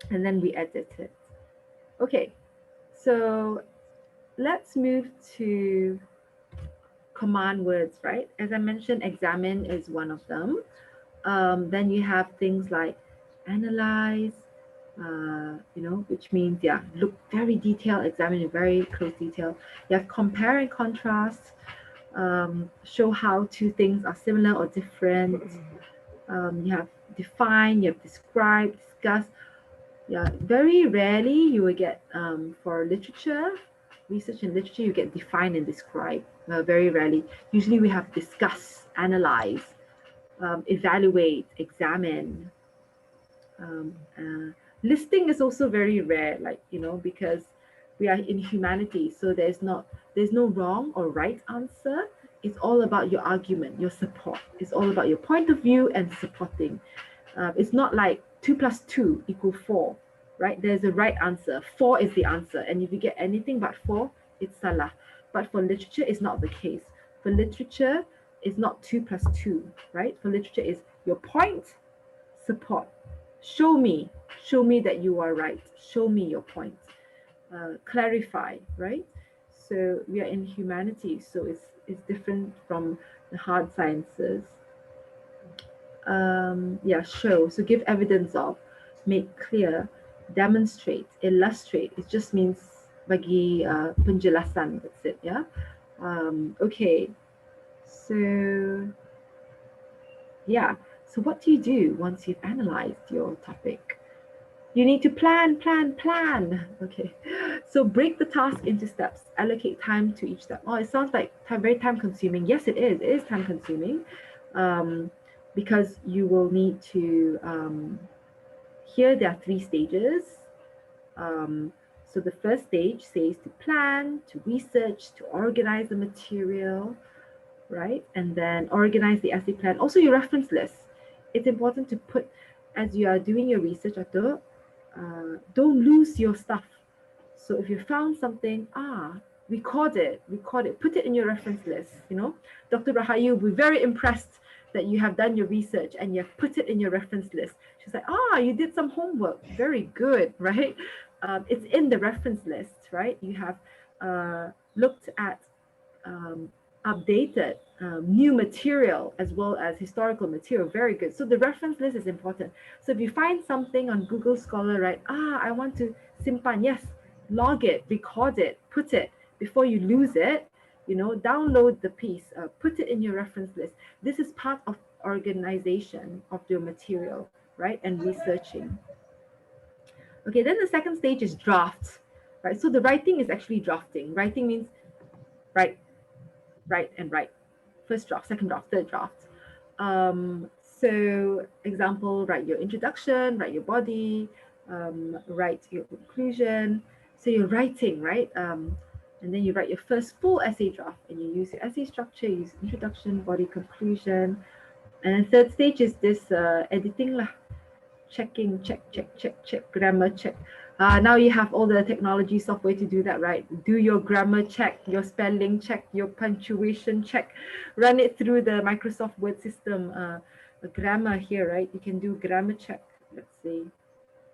And then we edit it. Okay, so let's move to command words, right? As I mentioned, examine is one of them. Then you have things like analyze, which means, look very detailed, examine in very close detail. You have compare and contrast, show how two things are similar or different. You have define, you have describe, discuss. Yeah, very rarely you will get, for literature, research in literature, you get define and describe. Very rarely. Usually we have discuss, analyze, evaluate, examine. Listing is also very rare, because we are in humanities, so there's no wrong or right answer. It's all about your argument, your support. It's all about your point of view and supporting. It's not like 2 + 2 = 4, right? There's a right answer. 4 is the answer, and if you get anything but 4, it's salah. But for literature, it's not the case. For literature, it's not 2 + 2, right? For literature, is your point, support. Show me that you are right. Show me your point. Clarify, right? So we are in humanities, so it's different from the hard sciences. Show. So give evidence of, make clear, demonstrate, illustrate. It just means bagi penjelasan. That's it. Yeah. Okay. So yeah. So what do you do once you've analyzed your topic? You need to plan. Okay. So break the task into steps. Allocate time to each step. Oh, it sounds like very time consuming. Yes, it is. It is time consuming. Because you will need to, here there are 3 stages. So the first stage says to plan, to research, to organize the material, right? And then organize the essay plan. Also your reference list. It's important to put, as you are doing your research, don't lose your stuff. So if you found something, record it, put it in your reference list. Dr. Rahayu will be very impressed that you have done your research and you have put it in your reference list. She's like, you did some homework. Very good, right? It's in the reference list, right? You have looked at updated new material as well as historical material. Very good. So the reference list is important. So if you find something on Google Scholar, right? I want to simpan. Yes, log it, record it, put it before you lose it. Download the piece, put it in your reference list. This is part of organization of your material, right? And researching. Okay, then the second stage is draft, right? So the writing is actually drafting. Writing means write. First draft, second draft, third draft. So example, write your introduction, write your body, write your conclusion. So you're writing, right? And then you write your first full essay draft, and you use your essay structure, you use introduction, body, conclusion. And then third stage is this editing lah. Checking, check, grammar check. Now you have all the technology software to do that, right? Do your grammar check, your spelling check, your punctuation check. Run it through the Microsoft Word system. The grammar here, right? You can do grammar check. Let's see,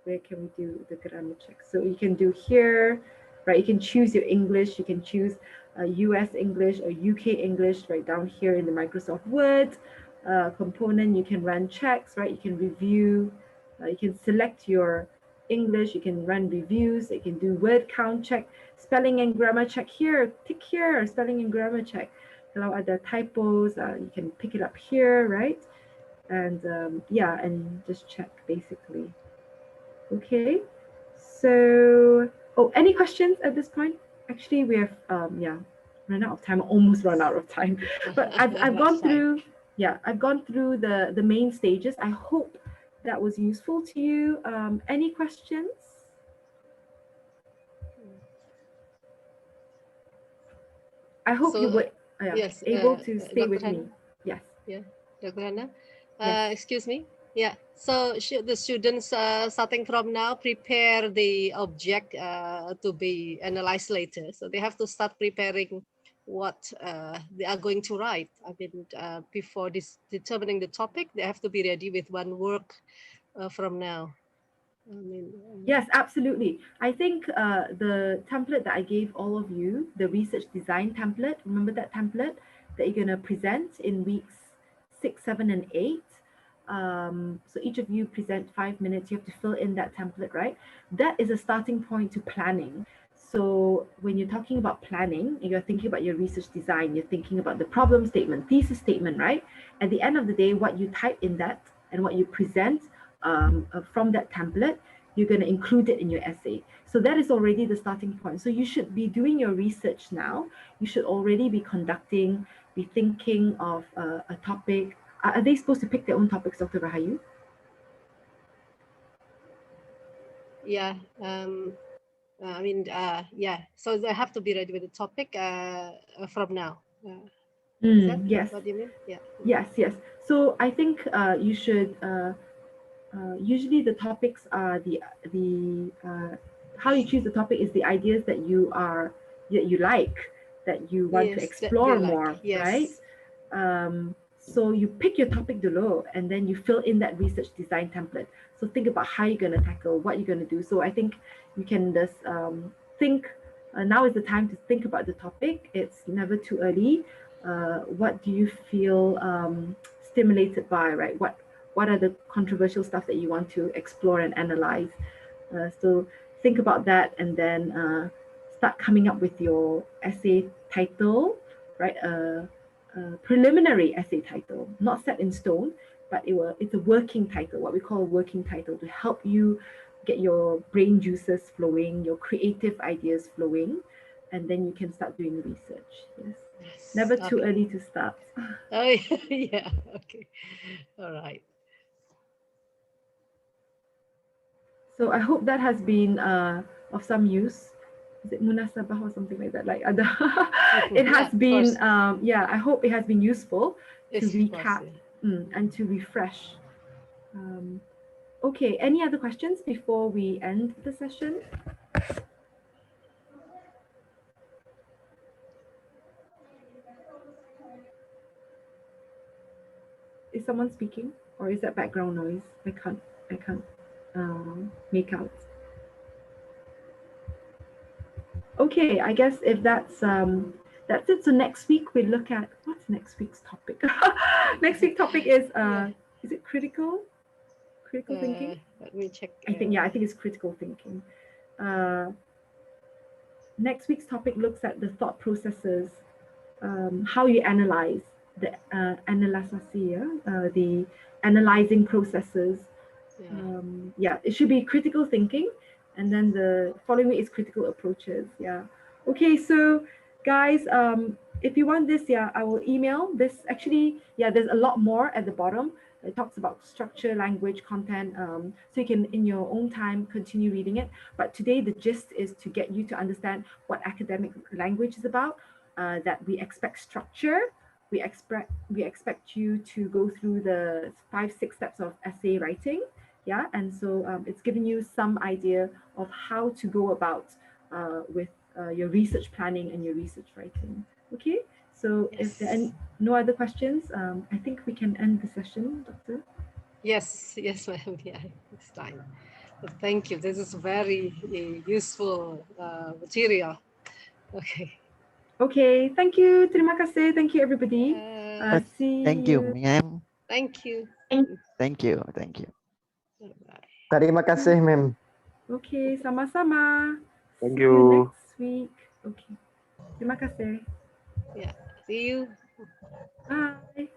where can we do the grammar check? So you can do here, right? You can choose your English. You can choose US English or UK English right down here in the Microsoft Word component. You can run checks, right? You can review. You can select your English, you can run reviews, you can do word count check, spelling and grammar check here, tick here, spelling and grammar check. Kalau ada typos, you can pick it up here, right? And and just check basically. Okay, So, oh, any questions at this point? Actually, we have run out of time, almost run out of time. But I've gone through, I've gone through the main stages. I hope that was useful to you. Any questions? I hope you were able to stay Dr. with Hannnah? me. Yes. Yeah, Dr. Hannnah. Yes. Excuse me. Yeah. So should the students starting from now prepare the object to be analyzed later? So they have to start preparing what they are going to write. I mean, before determining the topic, they have to be ready with one work from now. I mean, yes, absolutely. I think the template that I gave all of you, the research design template, remember that template that you're going to present in weeks 6, 7, and 8. So each of you present 5 minutes. You have to fill in that template, right? That is a starting point to planning. So when you're talking about planning, you're thinking about your research design, you're thinking about the problem statement, thesis statement, right? At the end of the day, what you type in that and what you present from that template, you're going to include it in your essay. So that is already the starting point. So you should be doing your research now. You should already be thinking of a topic. Are they supposed to pick their own topics, Dr. Rahayu? yeah. I mean, so they have to be ready with the topic from now. Is that yes. what you mean? Yeah. Yes. So I think you should. Usually, the topics are the how you choose the topic is the ideas that you like, that you want to explore more, right? So you pick your topic below, and then you fill in that research design template. So think about how you're going to tackle, what you're going to do. So I think you can just think. Now is the time to think about the topic. It's never too early. What do you feel stimulated by, right? What are the controversial stuff that you want to explore and analyze? So think about that, and then start coming up with your essay title, right? Preliminary essay title, not set in stone, but it's a working title, what we call a working title, to help you get your brain juices flowing, your creative ideas flowing, and then you can start doing research. Yes. Never too early to start. Oh, yeah. Okay. All right. So I hope that has been of some use. Is it munasabah or something like that? Like other, it has been. I hope it has been useful to recap and to refresh. Okay. Any other questions before we end the session? Is someone speaking, or is that background noise? I can't make out. Okay, I guess if that's it. So next week we look at what's next week's topic. Next week's topic is it critical thinking? Let me check. I think it's critical thinking. Next week's topic looks at the thought processes, how you analyze the the analyzing processes. It should be critical thinking, and then the following week is critical approaches. Okay, so guys, if you want this, I will email this. Actually, there's a lot more at the bottom. It talks about structure, language, content, so you can in your own time continue reading it. But today the gist is to get you to understand what academic language is about, that we expect structure. We expect you to go through the 5-6 steps of essay writing. And so it's giving you some idea of how to go about with your research planning and your research writing. Okay, so if there are no other questions, I think we can end the session, Doctor. Yes, ma'am. Yeah, it's time. But thank you. This is very useful material. Okay, thank you. Terima kasih. Thank you, everybody. See thank you, ma'am. Thank you. Thank you. Terima kasih, ma'am. Okay, sama-sama. Thank See you you. next week. Okay. Terima kasih. See you. Bye.